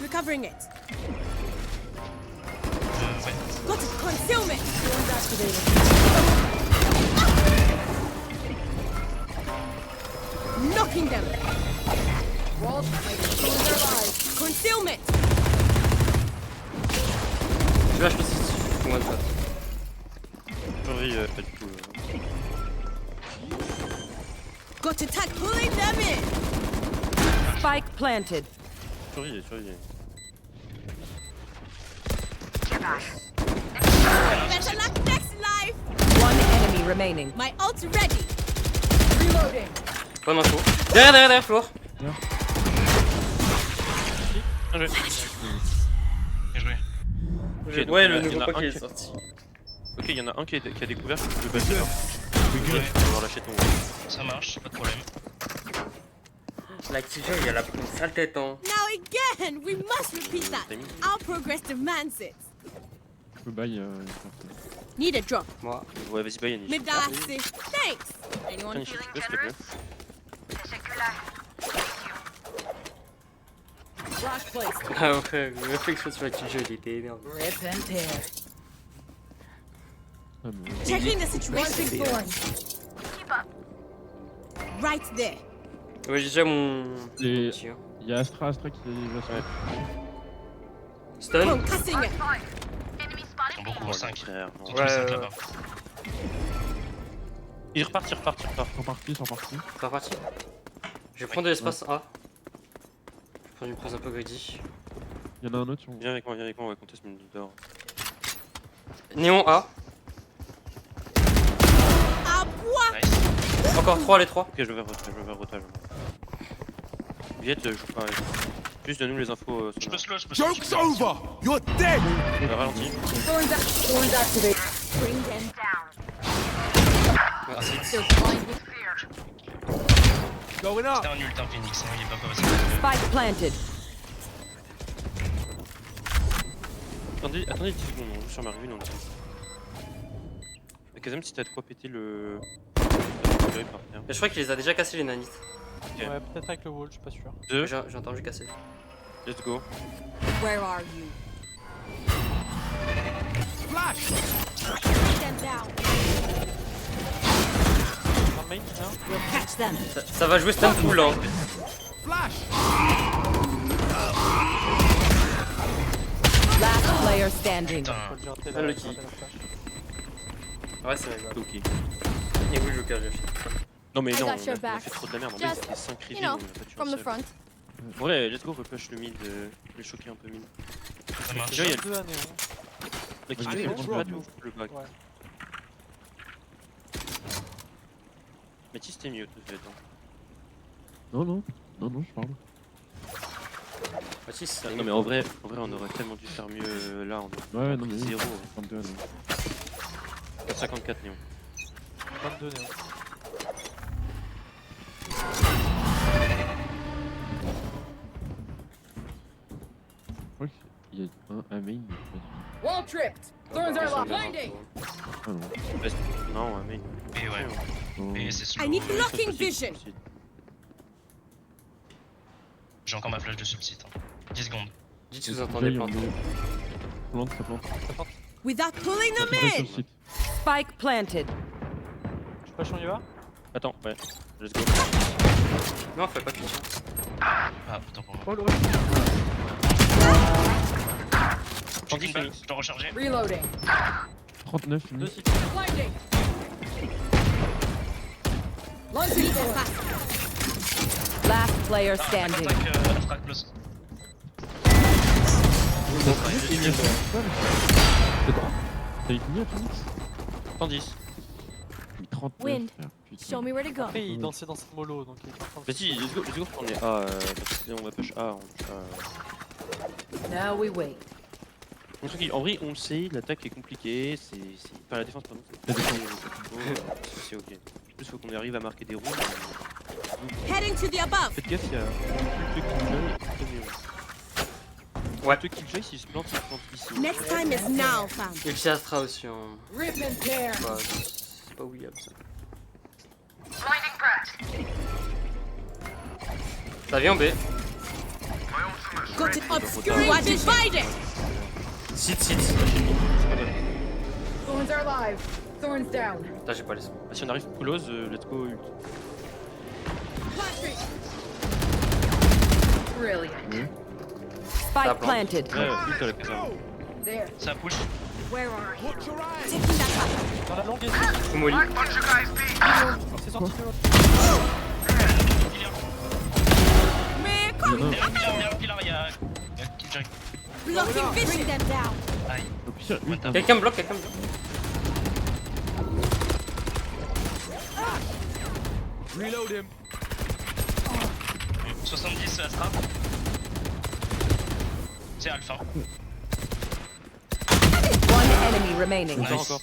Recovering it. Ouais. Got it. Concealment. Thorns activated. Knocking them. Walls destroying their lives. Concealment. Tu vois, je pense que c'est one shot. Surveille, pas du tout. Got attack. Pulling them in. Spike planted. Surveille. Better luck next life. One enemy remaining. My ult ready. Reloading. Bonne info. Derrière, Floor. Bien joué. Bien joué. Ouais, il y le en a nouveau un pack qui- est sorti. Ok, il y en a un qui a découvert que tu peux passer là. Ouais, Tu vas devoir lâcher ton wall. ça marche, pas de problème. L'activation, il y a la une sale tête, hein. Now again. We must repeat that. Timing. Our progress demands it. Je peux buy. Need a drop. Moi. Ouais, vas-y, bah, Yannick. Medasi. Thanks. Anyone Yannick, feeling s'il te plaît. Flash placed. Ah ouais, le réflexion sur la petite jeu, il était énorme. Rip and tear. Ah, mais... Checking the situation. Launching thorns. Right there. Ouais, j'ai déjà mon... Et- mon tir. Il y a Astra qui va se mettre. Stun. Concussing it. Ils sont beaucoup en 5. Frère, non. Ils sont tous les 5 là-bas. Il repart. Ils sont partis. C'est reparti. Je vais prendre de l'espace A. Je vais prendre une prise un peu greedy. Il y en a un autre sur Viens avec moi, on va compter ce minute d'or. Néon A. À bois. Nice. Encore 3 les 3. Ok, je vais vers retrait. Viette, joue pas. Juste donne-nous les infos. Je peux slow, je peux Joke's over! You're dead! Ralenti. Thorns activate. Bring them down. Merci. Still blind with Going up! C'était un ult, un Phoenix, hein, il est pas passé. Spike planted. Attendez 10 secondes, on joue sur ma revue, on descend. Kazem, si t'as de quoi péter le. Je crois qu'il les a déjà cassés les nanites. Okay. Ouais, peut-être avec le wall, je suis pas sûr. 2, J'ai entendu casser. let's go. Where are you? Flash! Bring them down. Un main, tiens. We'll catch them. Ça va jouer stun full hein. Flash! Last player standing. Putain, Faut le dire, t'es Ah, là, le t'es qui. là, flash. Ouais, c'est vrai. Ok. Et oui, je cache. Non, mais I non, got on your a back. fait trop de la merde. En vrai, Just, c'était 5 you reveals, know, on a pas tué from un the seul. front. Ouais, let's go, repush le mid. Je vais choquer un peu mid. ça marche. Déjà, il y a 2 années, hein. le qui Allez, fait on pas drop. tout le back. Ouais. Mathis, t'es mieux, peut-être. Non, je parle. Mathis, Non, mais en vrai, on aurait tellement dû faire mieux là. On aurait Ouais, non, mais 0. 32 années. 54 néons. 22 néons. Je crois qu'il y a un main. Wall tripped. Thorns are locked. Blinding. Ah non. Non, mais. Et ouais, Non. et c'est slow. I need blocking vision. J'ai encore ma flash de sur le site. Hein. 10 secondes. dites si vous entendez Déjà, planter. il y en a- ça plante. Without pulling them Ça sur in. le site. Spike planted. Je sais pas si on y va. Attends, ouais. Let's go. Non, fais pas de question. Ah, putain pour moi. Oh, le J'ai une balle, je dois recharger. Reloading. 39 2 minutes. city. Blinding. Launching thorns. Last player standing. Attaque close. T'as eu combien, Phoenix 110. 39. Wind. frère, putain. Show me where to go. Après, il dansait dans ce mollo, donc il est en train de- Vas-y, let's go, on est A. Parce que on va push A. On push A. Now we wait. En vrai, on le sait, l'attaque est compliquée. Enfin, la défense, pardon. La défense, c'est ok. En plus, faut qu'on arrive à marquer des roues. Heading to the above. Faites gaffe, il y a plus de Killjoy. Ouais. Le Killjoy, s'il se plante ici. Next time is now, fam. Ulti Astra aussi en. Rip and tear. Bah, c'est pas oubliable ça. Ça vient en B. Got it obscuring divided. Site. Thorns are alive. Thorns down. Là, j'ai pas les sons. Si on arrive close, let's go ult. Brilliant. Stop Spike planted. Ouais, ult à la caserne. There. Ça push. Where are you? Taking that up. Dans la longue, Fumoli. c'est sorti de l'autre. Mais come Derrière pilar, il y a Killjoy. blocking vision. Bring them down. Aïe. Au pire, ult. Quelqu'un me bloque, quelqu'un me bloque. Reload him. 70 Astra. C'est Alpha. One enemy remaining. Nice. Encore.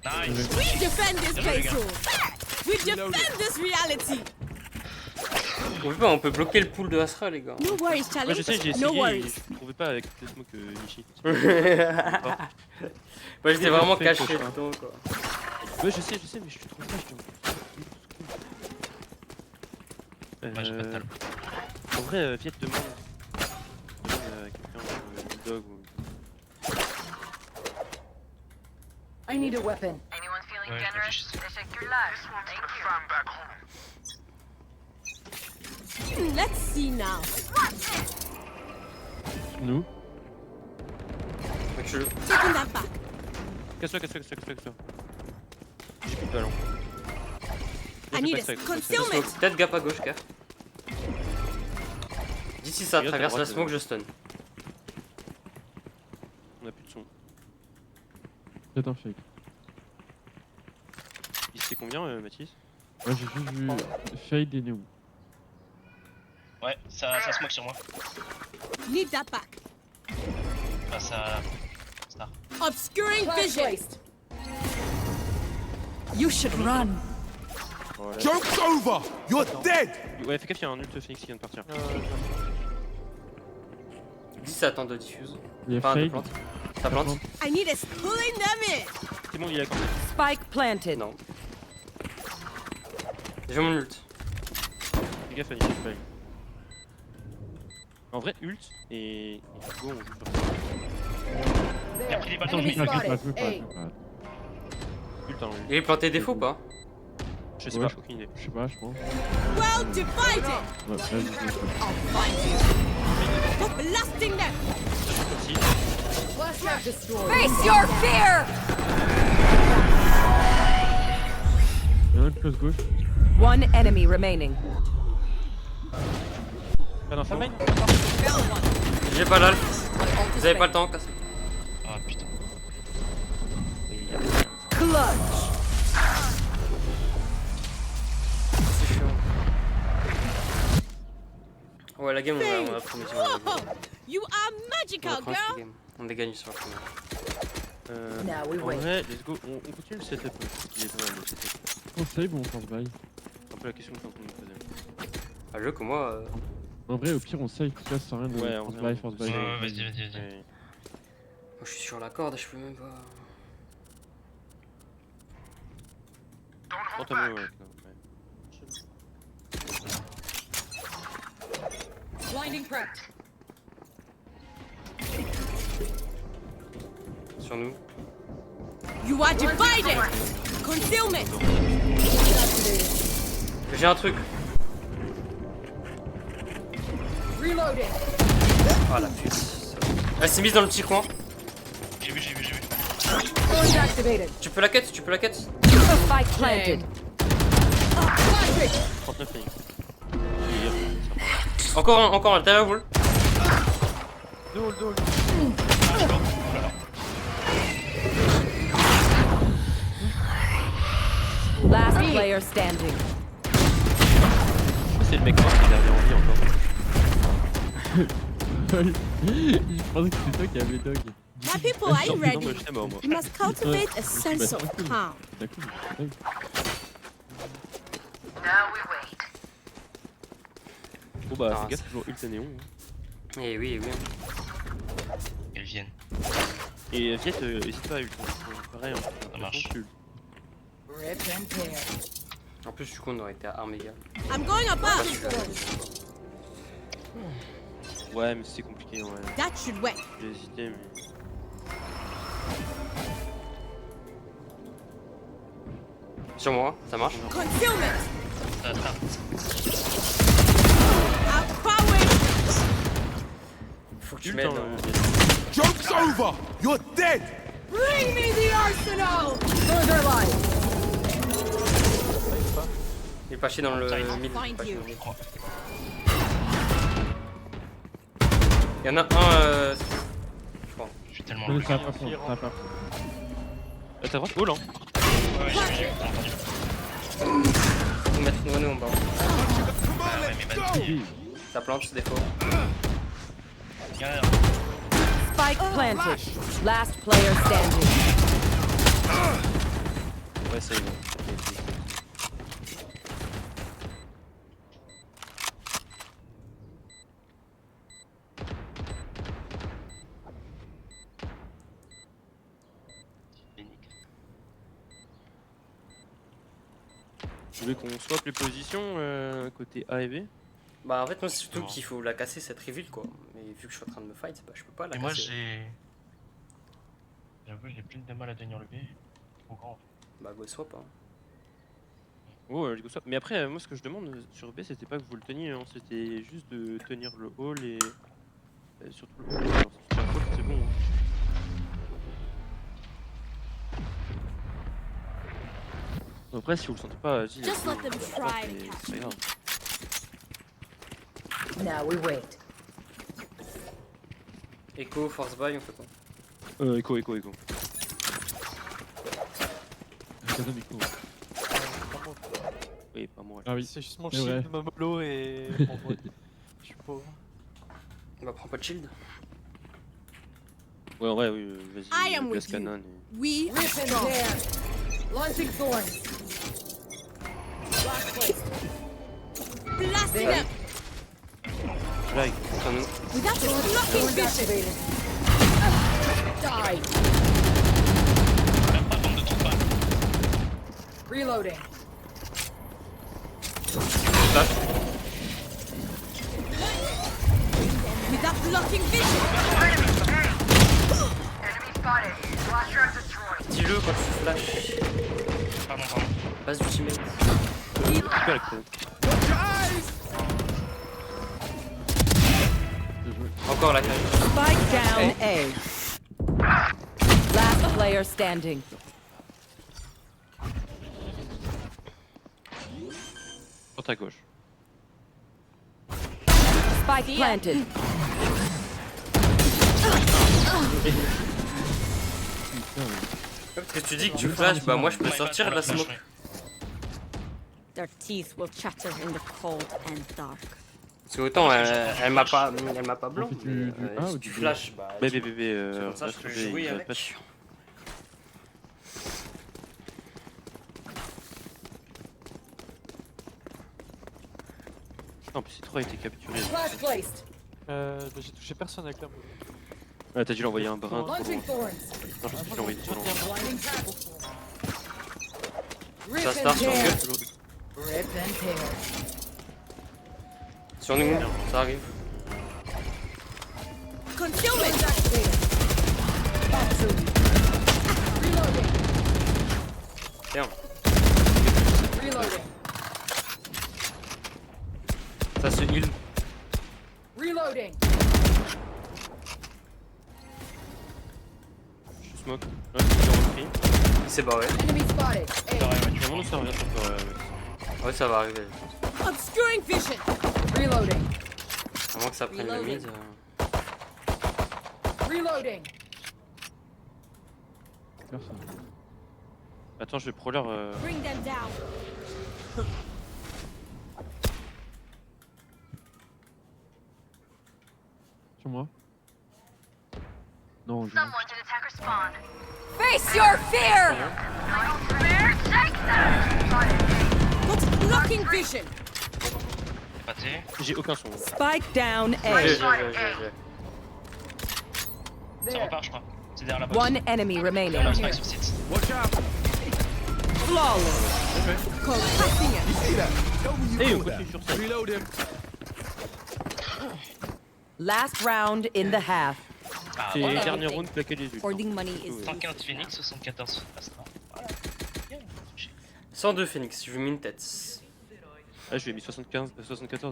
Nice. We defend this place, We defend this reality. On peut bloquer le pool de Astra, les gars. No worries, Ouais, Charlie. je sais, j'ai No essayé et worries. je trouvais pas avec le smoke Nishi. Moi j'étais vraiment Fait, caché je crois. dedans quoi. Ouais, je sais, mais je te trouve pas, je te Ouais, j'ai pas de talent. En vrai, Viet demande à quelqu'un Bulldog ou. I need a weapon. Ouais, je réfléchis. Let's see now. Nous. Mec, je... Taking that back. Casse-toi. J'ai plus de ballon. I need a Smoke. concealment. Peut-être gap à gauche, car. D'ici ça Regarde, traverse t'as la droite, smoke, je stun. On a plus de son. Peut-être un fake. Il sait combien, Mathis? Moi j'ai juste vu Fade et Néo. Ouais, ça smoke sur moi. Need that back. Face à Star. Obscuring vision. You should run. Voilà. Joke's over! You're dead! Ouais, fais gaffe, il y a un ult Phoenix qui vient de partir. 10 ça attend de diffuse. Il y a Enfin, de Fade. plante. Ça plante? I need us pulling them in. C'est bon, il a quand même. Spike planted. Non. J'ai mon ult. Fais gaffe, Nishi, pas. En vrai, ult et go, on joue sur ça. Et après, il est pas Enemy tombé. spotted. Je veux pas. Hey. Ult, hein, Il est planté défaut ou pas? je sais Ouais, pas, j'ai aucune idée. Je sais pas, je pense. Well divided. Ouais, vas-y, je le fais. For blasting them. Si, Flashback destroyed. Face your fear. Il y en a un close gauche. One enemy remaining. pas d'info. J'ai pas l'alp. Vous avez pas le temps, casse. Ah putain. Clutch. C'est chiant. Ouais, la game, on va prendre sur la game. Whoa. You are On va magical, prendre cette girl. game. On est gagné sur la première. Now we En wait. vrai, let's go, on continue le setup. Il est pas mal le setup. On save ou on force buy? Un peu la question que t'es en train de me poser. Ah, le que moi. En vrai, au pire, on save, tu vois, ça sert à rien de Ouais, force on buy, sait, force on buy. sait. Ouais, vas-y. Ouais. Moi, je suis sur la corde, je peux même pas. Oh, t'as mieux, ouais. Blinding prep. Sur nous. You are divided. Concealment. J'ai un truc. Reloading. Ah la pute. Elle s'est mise dans le petit coin. J'ai vu. Thorns activated. Tu peux la quête, Spike planted. 39 Phoenix. Encore un, derrière vous. Last player standing. C'est le mec mort qui est derrière en vie encore. Je pensais que c'était toi qui avais dog. My people, are you Non, ready? moi j'étais mort moi. You must cultivate a sense of calm. D'accord, Bon bah, Ah, fais gaffe, toujours ult et néon. Eh oui. Elles viennent. Et Viet, hésite pas à ult. Pareil, hein. Ça marche. Ult. Rip and tear. En plus, du coup, on aurait été à armes égales. I'm going above. Ouais, mais c'est compliqué en vrai. That should work. J'ai hésité, mais. Sur moi, ça marche. Concealment. Attends. Outpowered. Faut que tu Ult, m'aides. hein, hein. Viet. Joke's over! You're dead! Bring me the arsenal. Further life. Il est pas chier dans le I'll mid. find pas chier you. dans le mid. Il y en a un. Je crois. Je suis tellement Non, loin. ça va pas prendre, ça va pas. T'as droite Oh là. Ouais, j'ai vu, t'as entendu. Faut mettre nous en bas. Ah ouais, mais vas-y. Ça plante, c'est défaut. Galère. Spike planted. Last player standing. Ouais, c'est bon. Tu veux qu'on swap les positions côté A et B? Bah en fait moi c'est surtout qu'il faut la casser cette reveal quoi. Mais vu que je suis en train de me fight, bah je peux pas la Et casser. moi j'ai plus de mal à tenir le B. Trop grand. Bah go swap hein. Oh, let's go swap. Mais après, moi ce que je demande sur B, c'était pas que vous le teniez, hein, c'était juste de tenir le hall et surtout le hall. Alors, si tu tiens le hall, c'est bon. Hein. Après, si vous le sentez pas, vas-y. Just let them try to c'est pas grave. Now we wait. Echo, force buy, on fait quoi? Echo. Kazan Echo. Oui, pas moi. Ah oui. C'est juste mon C'est vrai. shield, ma mollo et. Bon, ouais. Je suis pauvre. Bah prends pas de shield. Ouais, en vrai, oui, I vas-y, am place with you. canon. We are Rip and strong. tear. Launching thorns. Blast placed. Blasting them. Là, Sur nous. Without the blocking Thorns vision. activated. Die. Même pas bande de trous pas. Reloading. Without blocking vision. Dis-le quand tu flash. Pardon. Base ultimate. super la canon. Encore la cage. Spike down A. Last player standing. Sur ta gauche. Spike planted. Parce que tu dis que tu flash, bah moi je peux sortir de la smoke. Their teeth will chatter in the cold and dark. Parce que autant elle m'a pas blanc. On fait mais, du A si ou tu du B? flash, bah. Bébé, C'est comme ça que je peux jouer avec. Non, puis C3 a été capturé. Flash placed. Bah, j'ai touché personne avec la mollo. Ah, t'as dû l'envoyer un brin. trop Launching loin. thorns. Non, je sais que je l'ai envoyé sur l'envoi. Blinding tackle. Rip Ça and start sur tear. gueule. Rip and tear. Sur nous, ça arrive. Concealment. Reloading. Tiens, Reloading. ça se heal. Reloading. Je smoke. Ouais, c'est repris. Il s'est barré. Enemy spotted. Tu A. vas vraiment servir sur toi. Ouais, ça va arriver. Obscuring vision. Reloading. Avant que ça prenne le mid. Reloading. Personne. Attends, je vais pro leur. Bring them down. Sur moi. Non, je... Face your fear. Got blocking vision. Pâté. J'ai aucun son. Spike down A. J'ai. Ça repart, je crois. C'est derrière la box. One enemy remaining. Derrière la spike sur site. Flawless. Compassing it. Et on continue sur ça. Last round in the half. Ah, C'est voilà. le dernier round claquer les yeux. Hoarding money is 115 Phoenix, 74 Astra. Voilà. 102 Phoenix, je lui mets une tête. Ah, je lui ai mis 74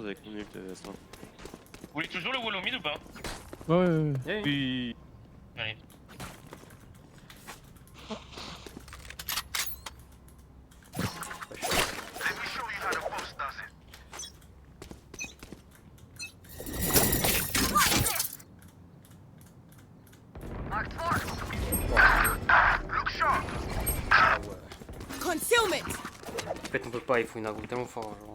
avec mon ult Astra. Vous voulez toujours le wall au mid ou pas? Ouais. Puis. Allez. Concealment. En fait, on peut pas, il faut une aggro tellement fort. Genre,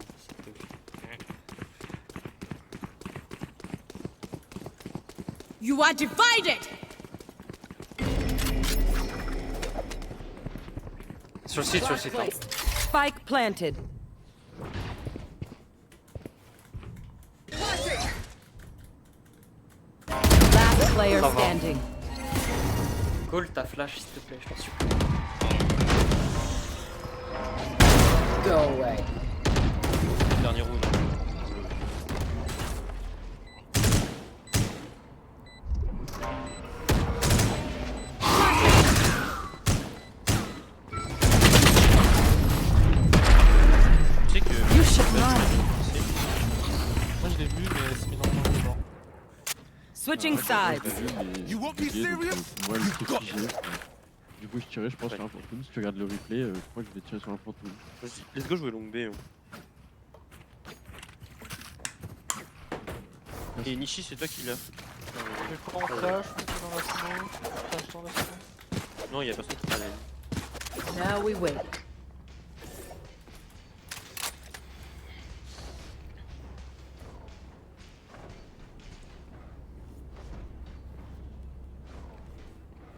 You are divided. sur le site, sur le site. Hein. Spike planted. Last player Ça va. standing. Call ta flash, s'il te plaît, je t'en supplie. Go away. Dernier round. Tu sais que. You should run. Moi je l'ai vu, mais c'est mis dans le mort. Switching sides. You want me serious? Moi, le truc figé. Du coup, je tirais, je pense, sur un fantôme. Si tu regardes le replay, je crois que je vais tirer sur un fantôme. Vas-y, let's go jouer long B. Et Nishi, c'est toi qui l'as. Je prends en flash, je suis dans la smoke. Flash dans la smoke. Non, y'a personne qui l'a. Now we wait.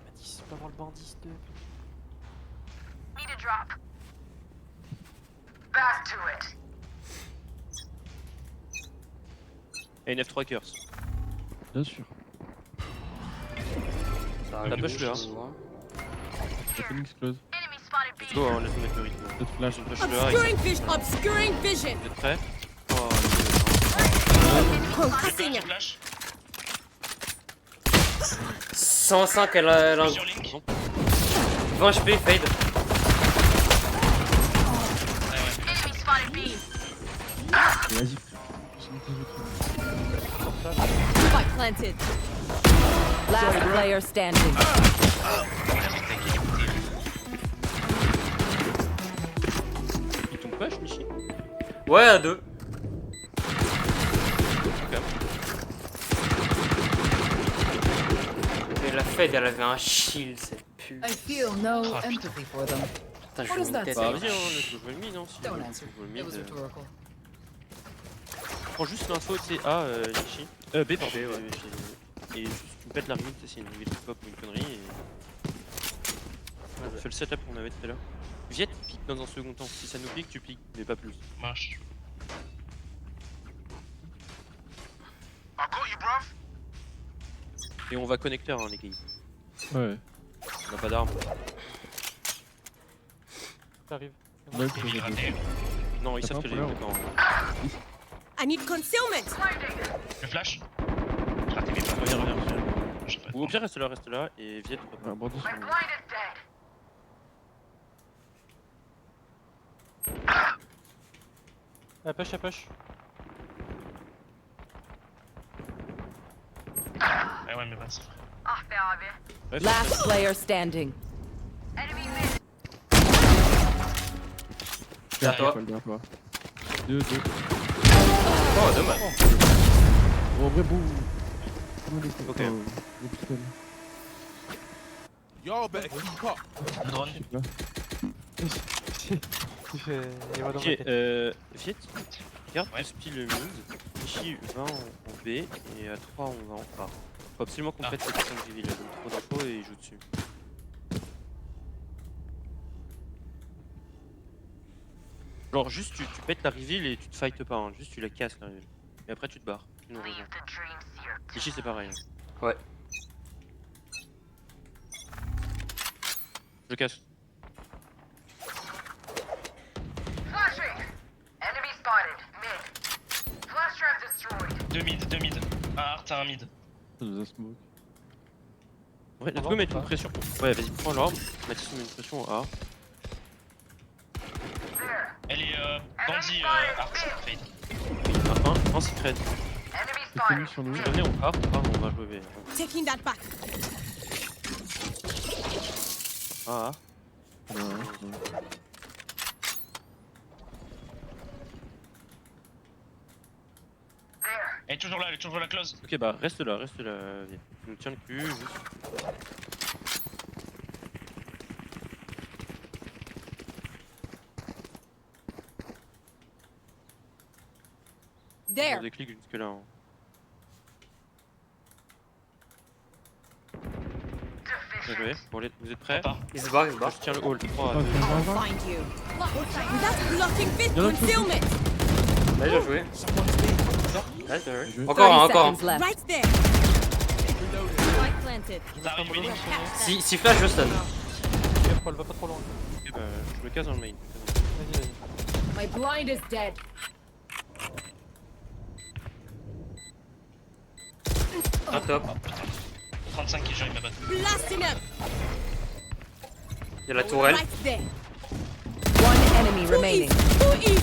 Mathis, pas voir le bandit, s'il te plaît. Et une F3 curse. Bien sûr. Ça La arrive push le 1. La Phoenix close. Let's go, hein, laisse-nous mettre le rythme. Peut-être flash. On push le 1. Obscuring vision. Vous êtes prêts? Oh, Focusing. Flash. 105, elle a un Sur Link. 20 HP, fade. Vas-y. Spike planted. Last player standing. Ils t'ont push, Nishi? Ouais, à 2. Mais la fade, elle avait un shield, cette pute. I feel no Oh, putain. empathy for them. Putain, je What veux does une that tête. Bah, vas-y, hein, laisse-moi jouer le mid, hein. Si Don't tu answer. veux le It was mid. rhetorical. Prends juste l'info, c'est A, Nishi. B, pardon. Et juste, tu me pètes la limite, c'est une limite pop ou une connerie. Et... Fais le setup qu'on avait tout à l'heure. Viet pique dans un second temps. Si ça nous pique, tu piques, mais pas plus. Marche. Et on va connecteur, hein, les gars. Ouais. On n'a pas d'armes. J'arrive. Là, Et il est raté. Non, ils T'as savent pas que un j'ai problème. d'accord. I need concealment. Le flash. Raté mes pas. Reviens. Je sais pas. Ou au pire, reste là, et Viet, Un bandit sur le. Elle push, elle push. Ah ouais, mais vas-y. Ouais, Last player standing. Derrière toi. Derrière toi. 2, 2. Oh, dommage. Oh, en vrai, bon. Ok. Au pistolet. Y'all better keep up. Le drone. Ok, Viet, regarde, Ouais. tu spies le mid. Nishi va en B, et à 3, on va en A. Faut absolument qu'on pète cette personne reveal, elle donne trop d'infos et il joue dessus. Genre, juste tu pètes la reveal et tu te fightes pas, hein. Juste tu la casses la reveal. Et après tu te barres. Tu nous rejoins. Nishi, c'est pareil. Hein. Ouais. Je casse. Deux mid. Ah, Art, t'as un mid. Ça nous a smoke. Ouais, let's go mettre une pression. Ouais, vas-y, prends l'orbe. Mathis, on met une pression A. Elle est bandit Art, fade. Un secret. C'est Phoenix sur nous. Tu reviens en A, on va jouer B. Taking that back. A. Ouais. Elle est toujours là, close. Ok, bah reste là. Viens. Tu nous tiens le cul, juste. There. On déclic jusque là. Hein. Bien joué. Bon, vous êtes prêts? Part. Il se barre. Je tiens le hall. 3, 2, Find you. That's blocking vis concealment. Là, bien joué. Là, bien joué. Joué. Encore un, 30 encore un. seconds left. Right there. Spike planted. Ça arrive, Winning. Si flash, je stun. Elle va pas trop loin. Ok, bah je me casse dans le main. Vas-y, vas-y. My blind is dead. Un top. 35 qui j'arrive à battre. Blasting him. Il y a la tourelle. Right there. One enemy remaining. Too easy.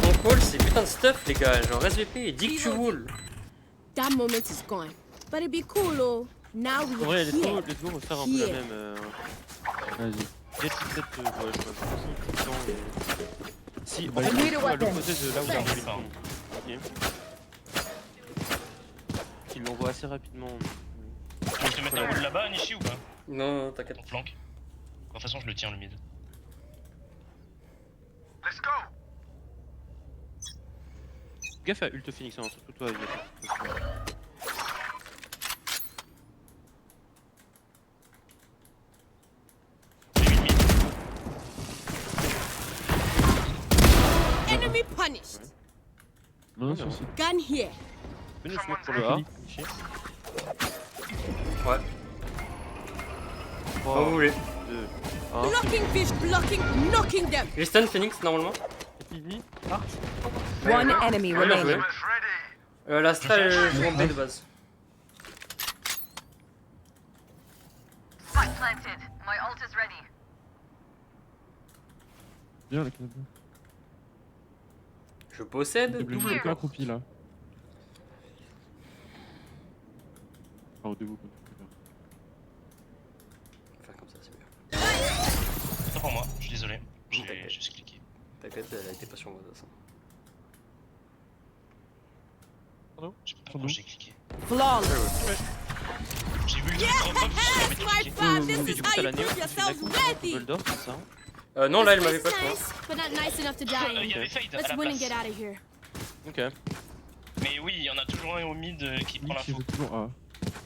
Mon call, c'est putain de stuff, les gars. Genre SVP, dit que tu roules. That moment is gone. But it'd be cool, oh. Now En we're vrai, here. let's go refaire un peu la Here. même. Vas-y. Get peut-être, ouais, je pense tout le temps. Et... Si, en Bah, fait, I need a plutôt à weapon. l'opposé de là où il a Thanks. envie de prendre. Ok. Il l'envoie assez rapidement. Tu veux que je te mette un wall là-bas, Nishi ou pas? Non, t'inquiète. Ton flanc. De toute façon, je le tiens le mid. Gaffe à Ult Phoenix, hein, surtout toi, Viet. Enemy punished. Non, sur site. Gun here. Fais nous smoke pour le A, Nishi. Ouais. 3, Quand vous voulez. 2, 1. Blocking fish, blocking, knocking them. J'ai stun Phoenix normalement. Fini. One enemy Ouais, bien joué. remaining. L'Astra, elle joue en B de base. Viens, la canne. Je possède Double double. pas accroupi là. Ah, au debout, quand tu préfères. Faire comme ça, c'est mieux. C'est pour moi, je suis désolé. J'ai T'inquiète. juste cliqué. T'inquiète, elle était pas sur moi de toute façon. Je sais pas pourquoi j'ai cliqué. Flawless. J'ai vu le truc trop fort, j'ai Smart cliqué. fun, this Et is du coup, how t'as you la néo prove qui fait yourselves la ready. Dumbledore, c'est ça? Non, là, elle This m'avait pas, place je is crois. nice, but not nice enough to Il die y in. avait Fade à Let's la win and place. get out of here. Ok. Mais oui, il y en a toujours un au mid qui prend Phoenix, il l'info. joue toujours A.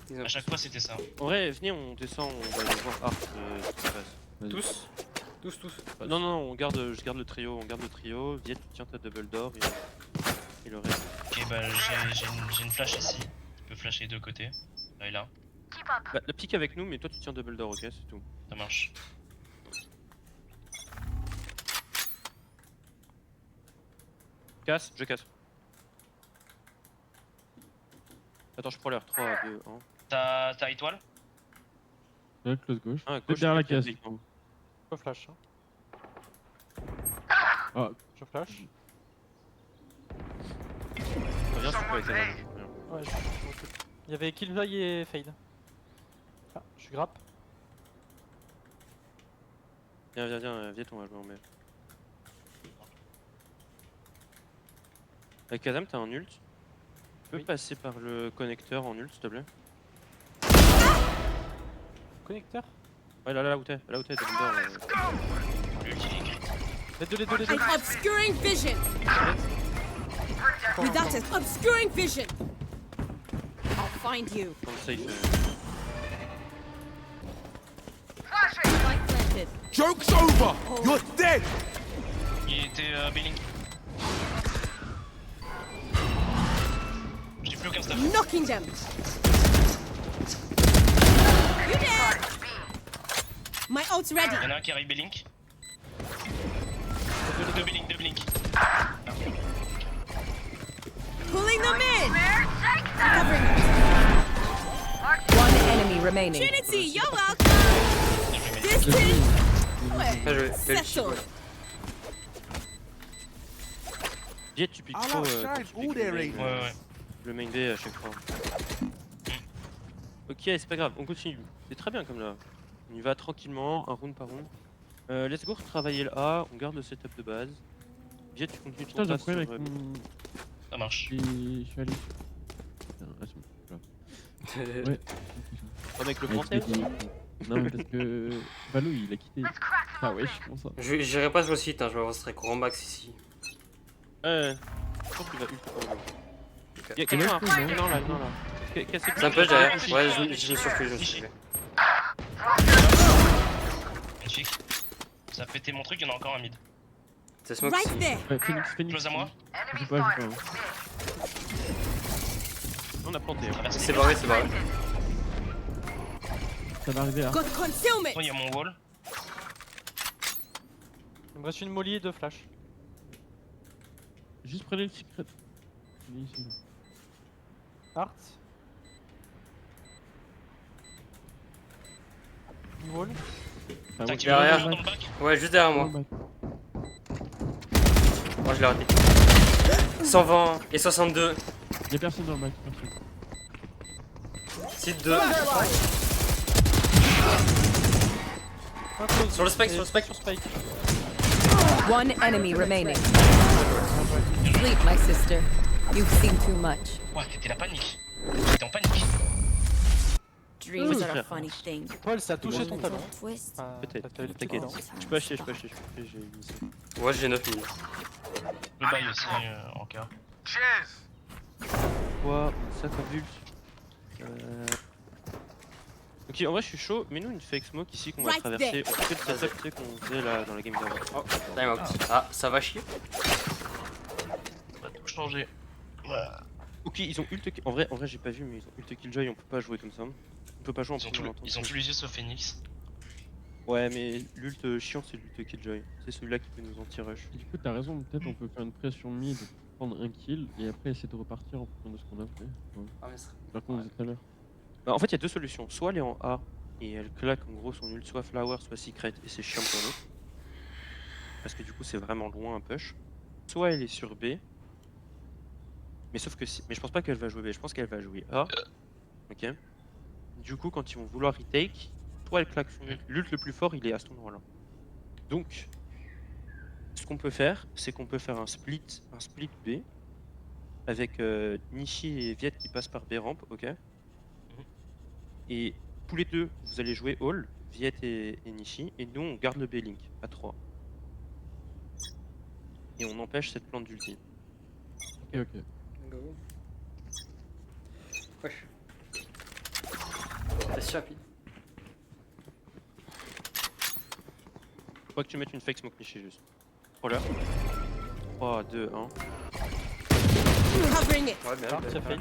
Ils ont- À chaque fois, c'était ça. En vrai, venez, on descend, on va aller voir Art ce qui se passe. Vas-y. Tous Tous. Non, non, on garde, je garde le trio, on garde le trio. Viet, tu tiens ta double door et le reste. Ok, bah j'ai une flash ici. Tu peux flasher les deux côtés. Là et là, Bah, la pique avec nous, mais toi tu tiens double door, ok, c'est tout. ça marche. Casse, je casse. Attends, je prends l'air. 3, 2, 1. T'as étoile? Là, close gauche. Ah, Peut-être derrière la case. Je flash. Ah, Je flash. Reviens, je suis pas avec la main. Ouais, il y avait Killjoy et Fade. Ah, je suis grappe. Viens, Viet, on va jouer en mai. Avec Adam, t'as un ult. Tu peux Oui. passer par le connecteur en ult, s'il te plaît? Connecteur. Ouais, là où t'es, double door. Le kill. Les deux. I'm obscuring vision. Without it, obscuring vision. I'll find you. Dans le safe. Spike planted. Joke's over! You're dead! Il était B-Link. J'ai plus aucun staff. Knocking them. You dead. My ult's ready. Y'en a un qui arrive B-Link. Deux B-Link. Pulling them in. Covering it. One enemy remaining. Trinity, you're welcome. This is Bien joué. settled. Viet, tu piques trop. Ouais. Le main B à chaque fois. Ok, c'est pas grave, on continue. C'est très bien comme là. On y va tranquillement, un round par round. Let's go retravailler le A, on garde le setup de base. Viet, tu continues putain, ton j'ai un tas sur... problème avec mon. Ça marche. Je suis allé sur. Putain, ah, c'est bon, là. Ouais. Avec le Avec français les techniques. Non, mais parce que. Valou, il a quitté. Ah, ouais, je pense ça. J'irai pas sur le site, hein, je vais rester grand max ici. Je pense qu'il va ultra haut. Ok. Y'a quelqu'un à faire. Non, là. Cassez C'est un peu derrière. Ouais, je me suis refait. Magnifique. Ça a pété mon truc, il y en a encore un mid. C'est smoke Right ici. there. Ouais, Phoenix. Close à moi. Je sais pas. On a planté. Hein. C'est barré. Ça va arriver à. Got concealment. Oh, il y a mon wall. Il me reste une molly et 2 flash. Juste prenez le secret. Il est ici. Art. Une wall. Ah, T'as ouais. qui Derrière. dans le bac. Ouais, juste derrière moi. Bah, Moi je l'ai raté. 120 et 62. Y'a personne dans le bac, personne. Site 2. Sur le spike, sur le spike. Sur spike. One enemy remaining. Sleep, my sister. You've seen too much. Ouais, t'étais la panique. T'étais en panique. Dreams are a funny thing. Paul, ça a touché ton talon. Twist. Enfin, Peut-être, t'as le petit t'inquiète. talon. Je peux acheter, j'ai mis ça. Ouais, j'ai 9 minutes. Le bail aussi en cas. Quoi ça t'as vu Ok, en vrai je suis chaud, mais nous une fake smoke ici qu'on va Right traverser. there. On fait le setup tu sais, qu'on faisait là dans la game d'avant. Oh, time out. Ah, ça va chier. On va tout changer. Ouais. Ok, ils ont ult. En vrai j'ai pas vu, mais ils ont ult Killjoy, on peut pas jouer comme ça. On peut pas jouer en Ils ont tous les yeux sauf Phoenix. Ouais, mais l'ult chiant c'est l'ult Killjoy. C'est celui-là qui peut nous anti-rush. Du coup, t'as raison, peut-être on peut faire une pression mid, prendre un kill et après essayer de repartir en fonction de ce qu'on a fait. Ouais. Ah, mais ça- Par contre, tout à l'heure. Bah, en fait, il y a deux solutions. Soit elle est en A et elle claque en gros son ult, soit Flower, soit Secret, et c'est chiant pour nous. Parce que du coup, c'est vraiment loin un push. Soit elle est sur B. Mais sauf que mais je pense pas qu'elle va jouer B, je pense qu'elle va jouer A. Ok. Du coup, quand ils vont vouloir retake, soit elle claque son ult. L'ult le plus fort, il est à cet endroit-là. Donc, ce qu'on peut faire, c'est qu'on peut faire un split B avec Nishi et Viet qui passent par B ramp, ok. Et tous les deux, vous allez jouer All, Viet et Nishi, et nous on garde le B-Link à 3. Et on empêche cette plante d'ulti. Ok, ok. Go. Wesh. C'est si rapide. Faut pas que tu mettes une fake smoke Nishi juste. Oh là. 3, 2, 1. Covering it. Ouais, bien. Art, ça fail.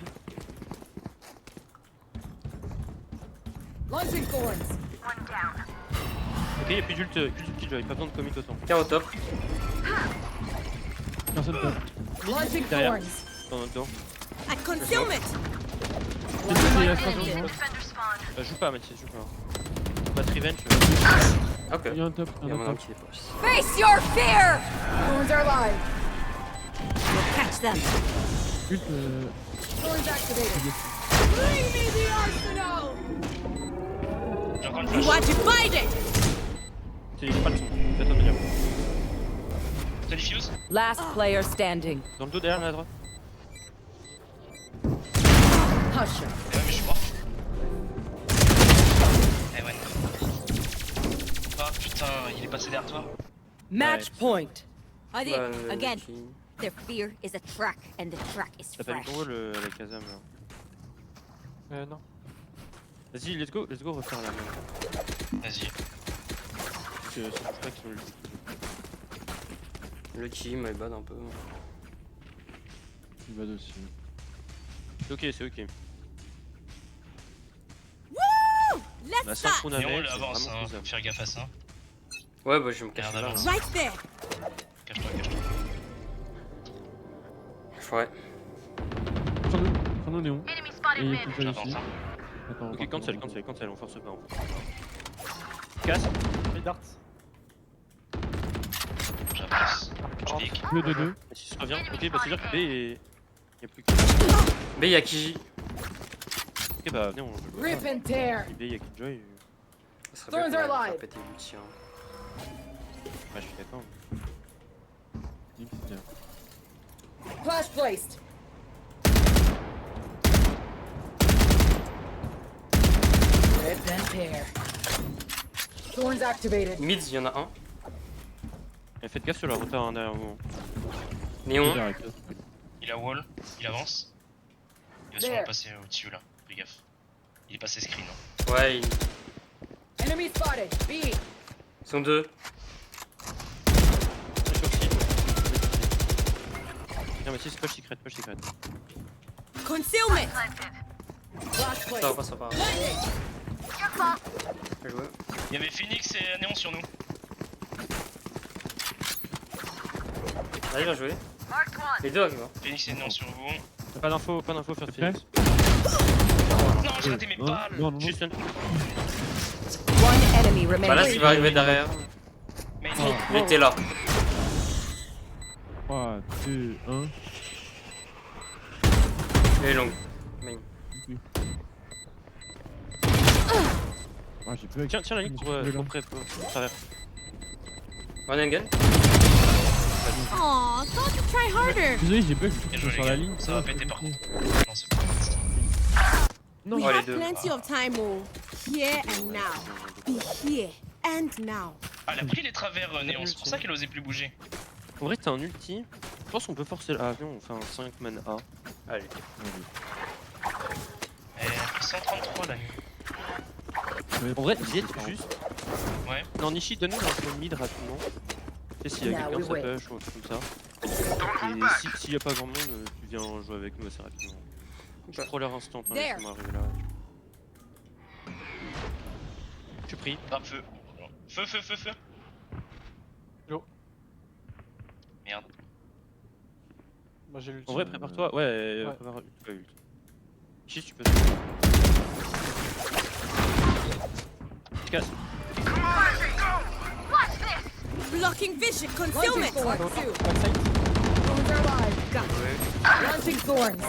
Launching thorns. Ok, y'a plus d'ult Killjoy, pas besoin de commit autant. Tiens au top. Personne peut. Launching Derrière. thorns. Dans notre dos. At concealment. Joue pas Mathis, joue pas. Pas de revenge. Ok. Il y a un top, Il y a un mon arme top. qui est poche. Face your fear! Thorns are live. You'll catch them. Ult, Thorns activated. Bring me the arsenal. J'ai encore une You flash. are divided. C'est pas le son, faites un dire. T'as des fuse? Last player standing. Dans le dos derrière là à droite. Hush. Ouais, mais je suis mort. Eh ouais. Ah putain, il est passé derrière toi. Match point. Are they, Ouais, again, qui- their fear is a track, and the track is T'as pas mis fresh. ton rôle avec Azam là. Non. Vas-y, let's go refaire la même. Vas-y. C'est pour ça qu'ils ont ulti. Le qui, my bad un peu. il va dessus. C'est ok, c'est ok. Woo! La Let's start. synchro Mais on navette, c'est avance, vraiment hein. faisable. Faire gaffe à ça. Ouais, bah je vais me cacher Merde, là. avance. là. Right there. Cache-toi, cache-toi. Ouais. Prends-nous Néon. Et Killjoy J'avance, ici. hein. Attends, Ok, cancel, on force pas. Casse. Mid art. J'avance. Je pique. Le 2-2. Et si ça revient, ok, bah c'est dire que B est. Y'a plus que. B, y'a Kiji. Ok, bah venez, on joue. Rip and tear. B, y'a Killjoy. Ça serait Thorns bien are qu'on live. va péter l'ulti. Hein. Ouais, je suis d'accord. Nick, tiens. Flash placed. Rip and tear. Thorns activated. Mid, y'en a un. Et faites gaffe sur la retard hein, derrière vous. Néon. Direct. Il a wall, il avance. Il va sûrement passer au-dessus là. Fais gaffe. Il est passé screen. Hein. Ouais, Enemy spotted. B. ils sont deux. Je suis aussi. Non, mais si, c'est push secret. Concealment. Flash Ça va placed. pas, ça va. Bien joué. Il y avait Phoenix et Néon sur nous. Allez, bien joué. Les deux arrivent. Phoenix est non sur vous. Pas d'info faire Phoenix. Non, j'ai raté mes balles. Non. Juste un... One enemy Bah là, remaining. il va arriver derrière. Mais Il était là. 3, 2, 1. Il est long. Ah, j'ai plus Tiens la ligne pour prêt pour travers. One and gun. Aw, thought to try harder. Désolé, j'ai bug, Bien je joué, suis sur les la gars. ligne. Ça va péter par contre. Non, c'est pas Non, We Oh, les have deux. plenty of time, oh. Here and now. Be here and now. Ah, elle a pris les travers Néon, c'est pour ça qu'elle osait plus bouger. En vrai, t'as un ulti. Je pense qu'on peut forcer le A. Viens, on fait un 5 man A. Allez. Elle a pris 133 la nuit. En vrai, Viet, juste. Ouais. Non, Nishi, donne-nous un mid rapidement. Tu sais, s'il y a Now quelqu'un, we ça wait. push ou un truc comme ça. Et s'il y a pas grand monde, tu viens jouer avec nous assez rapidement. Je prends leur instant, hein, There. laisse-moi arriver là. Je suis pris. Ah, feu. Feu. Yo. Merde. Moi j'ai l'ulti. En vrai, prépare-toi. Ouais, Ouais. prépare pas ult. Nishi, tu peux. Tu casses. Blocking vision, Launching concealment. thorns. Backside. Thorns are alive. Got it. Launching thorns.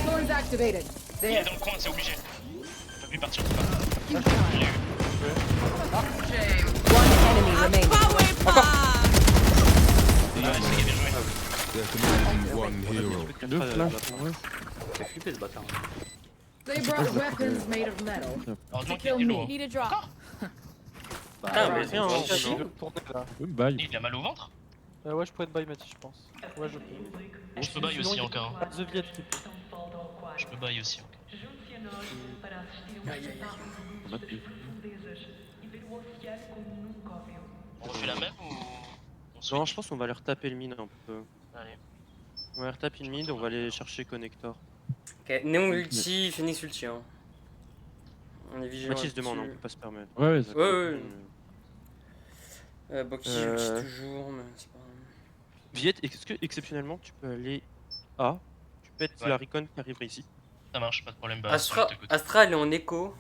Thorns activated. Il est There. dans le coin, c'est obligé. Je peux plus partir. One enemy A remaining. power pass. Ah, c'est bien joué. Deux flashs pour eux. Fait flipper ce bâtard. They brought weapons made of metal. Heureusement qu'il kill est me. lourd. Need a drop. Putain, mais viens, c'est on- chiant. Je peux tourner là. Oui, bye. Il a mal au ventre. Ouais, je pourrais te buy Matty, je pense. Ouais, je peux. Je peux buy Sinon, aussi il y a encore. The Viet qui peut. Je peux buy aussi encore. On a pris. On refait la même ou on Non, switch? je pense qu'on va aller retaper le mid un peu. Allez. On va aller retaper le mid, on va aller chercher connector. Ok, Néon ulti, Phoenix ulti. Hein. On est vigilant. Mathis demande, on là-dessus. peut pas se permettre. Ouais, Ouais. Boki Euh, ulti toujours, mais c'est pas. Viet, est-ce que exceptionnellement tu peux aller A? Tu peux être Ouais. la recon qui arriverait ici. Ça marche, pas de problème. Bah, Astra, je te coûte. Astra, elle est en écho.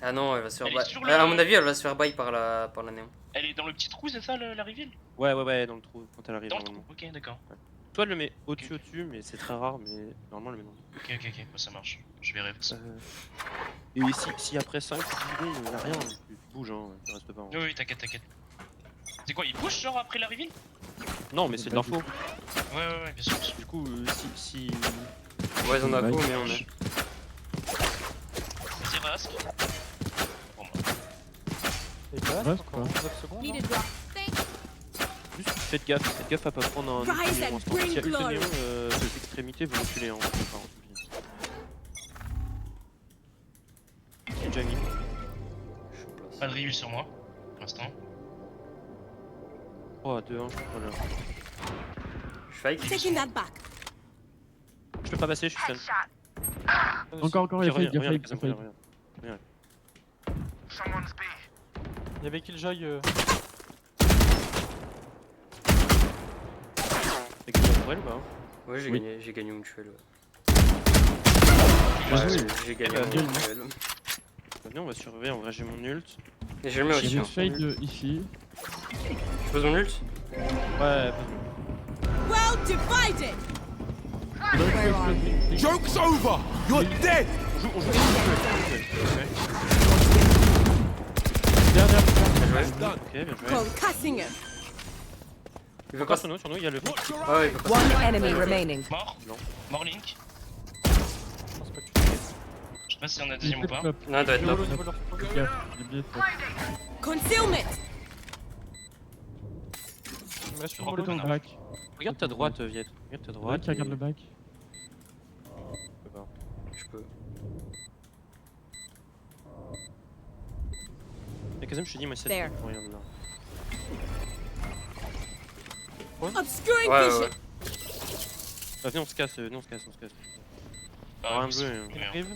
Ah non, elle va se faire Elle est buy. sur le- À mon avis, elle va se faire buy par la Néon. Elle est dans le petit trou, c'est ça la reveal? Ouais, dans le trou quand elle arrive. Dans le trou, normalement. ok, d'accord. Toi, elle le met au-dessus, mais c'est très rare, mais normalement, elle le met dans le Ok, bah, ça marche. Je verrai pour ça. Et si après 5, 10 secondes, il n'y a rien, tu bouges, hein, tu restes pas. Hein. Oui, t'inquiète. C'est quoi, il push genre après la reveal? Non, mais c'est de l'info. Ouais, bien sûr. Du coup, si. Ouais, ils en a Buy. faux, mais on est. Vas-y, Rask. Bon, bah. Et bah, Ouais, encore 9 secondes. Need hein. a drop. Thanks. Juste faites gaffe à pas prendre un. Rise néon and instant. S'il y a bring une glory. néon de extrémité, vous reculez. Hein, enfin, reculez. Jamie. Pas de reveal sur moi, pour l'instant. 3, 2, 1, je crois là. Je fake. Taking that back. Je peux pas passer, je suis stun. Encore, il y a Reviens, fake, il y a reviens, fake, Kazam, il y a fake. reviens. Il y avait Killjoy. T'as gagné pour elle ou pas? Ouais, j'ai Oui. gagné mon duel. Ouais. Bien joué. J'ai gagné Eh mon ben, duel. Venez, on va surveiller, en vrai j'ai mon ult. Et je le mets Il aussi. y a Hein. une fade ici. Je pose mon ult. Ouais, Well divided. Where are you? Joke's over! You're dead! on joue. Dernière. Ok, bien joué. Concussing him. Il veut Encore pas. sur nous, il y a le. Ah ouais, il veut pas. One enemy remaining. Mort. Non. Mort Link. Je pense pas que tu Je sais pas si on a deuxième ou pas. Non, il doit être là. Au niveau de leur spawn. Fais gaffe, j'ai bien fait. Concealment. Il me reste une Drop mollo. Dans le back. Regarde ta droite, Viet. Regarde ta Ouais, droite. qui regarde et- le back. Je peux. Mais Kazam, je te dis, moi, c'est There. regarde là. Obscuring Ouais, vision. ouais. Ah, venez, on se casse. Ah, Rien oui, joué, c'est- hein. merde. Arrive.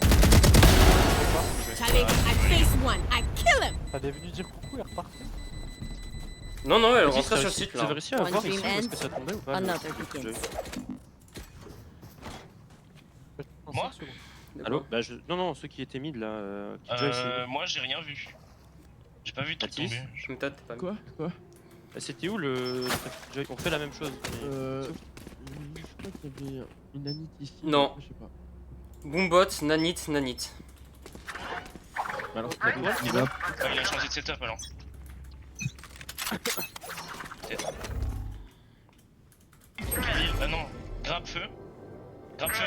Charlie, I face one. I kill him. T'as des venus dire coucou et reparti. Non, non, elle Vas-y, rentrait t'as sur le réussi- site Vous avez là. réussi à One voir dream ici où est-ce ends, que ça tombait ou pas Another le- begins. Moi Allô bah, Non, non, ceux qui étaient mid là, Killjoy, c'est... Moi j'ai rien vu. J'ai pas vu de truc Mathis tomber. Méthode, t'es pas mis. Quoi? Quoi? Bah, c'était où le... Killjoy? On fait la même chose. mais- Je crois qu'il y avait une nanite ici. Non. Je sais pas. Boombot, nanit, nanit. Bah alors, Ouais, il va. Ah, il a changé de setup alors. Peut-être. Non. Grab feu,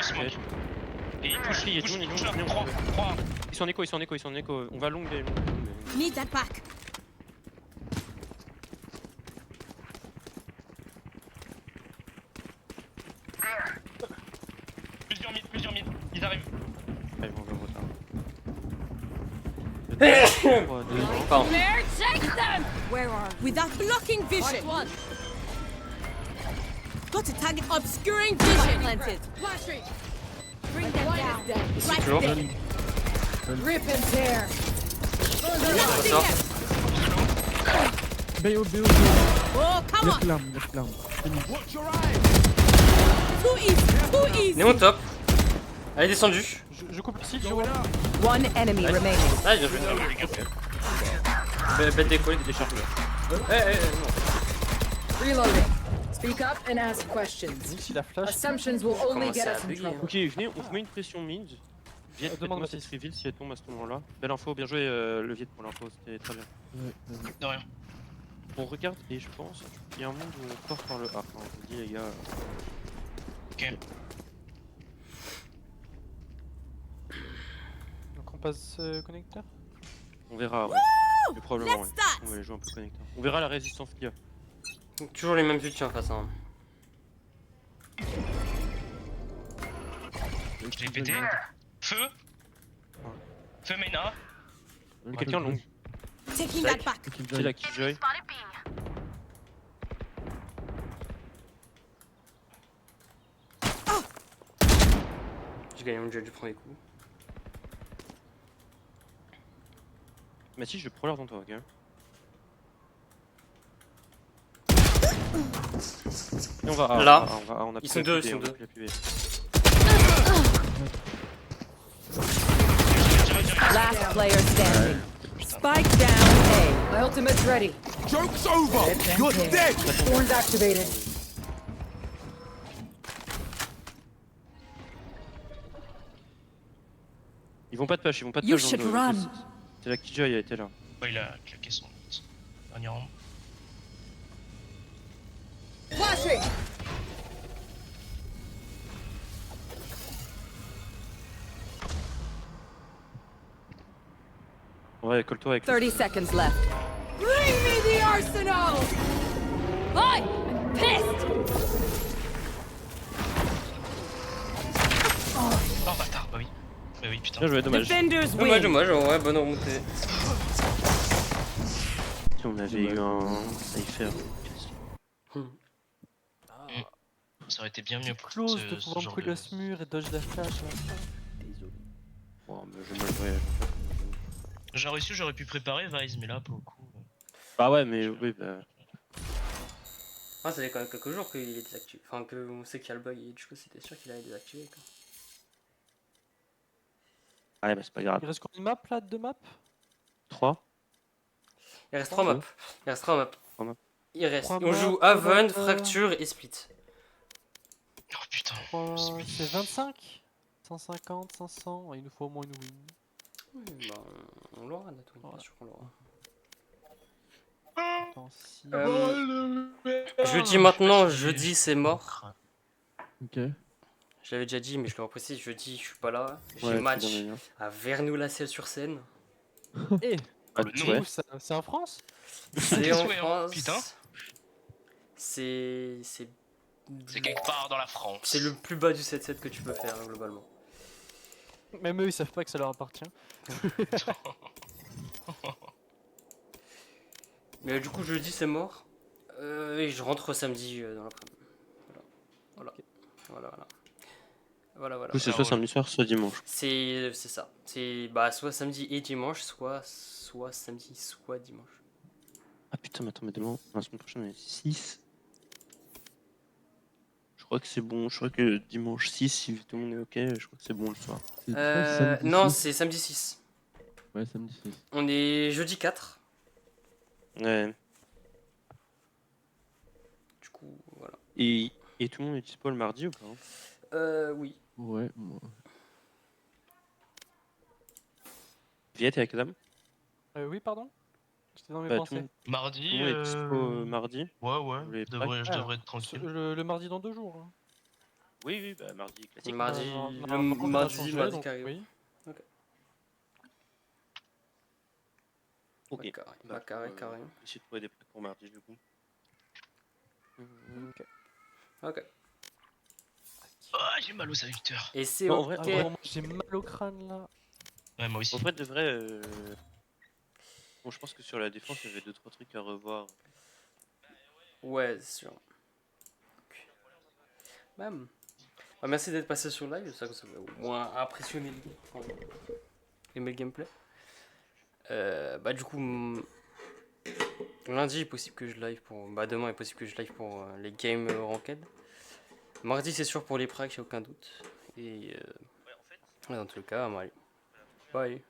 smoke. Et il push, Il y a push, tout, push il y a là, tout. 3. Ils sont en écho, ils sont en écho, ils sont en écho. On va long les... Need that back. Plusieurs mid, ils arrivent. Ah, ils vont en retard. Pardon. Where take them? Where are we? Without blocking vision. Got to target obscuring vision. Planted. Flashing. Bring them down. Ici Right toujours. there. Rip and tear. Nothing Sort. left. BO, BO, BO. Oh, come Left on. l'arme, left l'arme. Too easy. Too easy. Néon top. Elle est descendue. Je coupe le site, je vois. One enemy remaining. Ah, bien joué. Bête décollée, des décharges. Reloading. Speak up and ask questions. Zix il a flash. Assumptions will only Commence get à us in bugger. trouble. Ok, venez, on remet une pression mid. Viet, Demande faites-moi cette reveal si elle tombe à ce moment-là. Belle info, bien joué le Viet pour l'info, c'était très bien. Ouais, vas-y. De rien. On regarde et je pense qu'il y a un monde où on sort par le A. Enfin, je vous dis les gars. Ok. Donc on passe connecteur. On verra, ouais. Mais probablement, ouais. Let's start. On va les jouer un peu connecteurs. On verra la résistance qu'il y a. Donc, toujours les mêmes outils en face. Hein. Je l'ai pété. Feu. Feu Mena. Quelqu'un long. Taking that back. C'est la Killjoy. J'ai gagné mon duel du premier coup. Mathis, je prends l'heure dans toi, ok? Et on va A, Là. on a Ils plus sont la deux, QB, ils sont on a deux. plus la QB. Last player standing. Spike down A. My ultimate's ready. Joke's over! You're dead! Horns activated. Ils vont pas de push, ils vont pas de You push. should run. C'est la Killjoy, elle était là. Ouais, il a claqué son dernier round. Flashing. Ouais, colle-toi avec. 30 seconds left. Bring me the arsenal. I'm pissed. Oh bâtard, bah oui. Bah oui, putain. Bien joué, dommage. Defenders Dommage, win. dommage. Ouais, bonne remontée. Si on avait eu un cypher. Ça aurait été bien mieux pour Close ce de pouvoir me genre couler de... à ce mur et dodge la flash. Désolé. Bon, mais je me jouais. J'aurais su, j'aurais pu préparer Vice, mais là, pour le coup... Bah ouais, mais oui, bah. Ah, ça fait quand même quelques jours qu'il est désactivé. Enfin, qu'on sait qu'il y a le bug et du coup, c'était sûr qu'il allait désactiver. Quoi. Ouais, bah c'est pas grave. Il reste combien de maps là? 2 maps? 3. Il reste 3 maps. Il reste 3 maps. Trois maps. Il reste. Trois On joue maps, Haven, trois maps, Fracture et Split. Oh putain. C'est 25 150, 500, il nous faut au moins une win. Oui, bah, on l'aura, notre win, bien sûr qu'on l'aura. Attends, si... Jeudi maintenant, jeudi c'est mort. Ok. Je l'avais déjà dit, mais je le reprécise, jeudi je suis pas là. J'ai Ouais, match tu donnes à Vernou-la-Selle-sur-Seine. Eh, Ah, le tu nom, ouais. où ça c'est en France? C'est en Ouais, hein, France. putain. C'est C'est quelque part dans la France. c'est le plus bas du 7-7 que tu peux faire hein, globalement. Même eux ils savent pas que ça leur appartient. Mais du coup jeudi c'est mort. Et je rentre samedi dans l'après-midi. Voilà. Du coup, c'est soit samedi soir, soit dimanche. C'est ça. C'est bah soit samedi et dimanche, soit samedi, soit dimanche. Ah putain, mais attends, mais demain, la semaine prochaine, on est 6. Je crois que c'est bon. Je crois que dimanche 6, si tout le monde est ok, je crois que c'est bon le soir. C'est soit samedi Non, 6. c'est samedi 6. Ouais, samedi 6. On est jeudi 4. Ouais. Du coup, voilà. Et tout le monde est dispo le mardi ou pas? Oui. Ouais, moi. Viette avec Adam? Oui, pardon. J'étais dans mes Bah, pensées. Mardi. Tout le monde est dispo mardi? Ouais, ouais. voulez Je pas devrais Alors, être tranquille. Le mardi dans 2 jours. Hein. Oui, oui, bah mardi classique. Mardi, Non, le par contre, ça a mardi, changé, mardi donc carré. oui. Ok. Carré, bah, carré, carré. Essayer de trouver des prêts pour mardi du coup. Ok. Oh, j'ai mal aux adducteurs. Et c'est Bon, en ok. vrai, Ah, gros, moi, j'ai mal au crâne là. Ouais, moi aussi. En vrai, de vrai, bon, je pense que sur la défense, il y avait 2-3 trucs à revoir. Ouais, c'est sûr. Ok. Bam. Bah, merci d'être passé sur le live, ça va au moins impressionner le gameplay. Bah du coup, lundi il est possible que je live pour... Bah demain il est possible que je live pour les games ranked. Mardi c'est sûr pour les pracs, j'ai aucun doute. Et dans tout le cas, allez. Bye.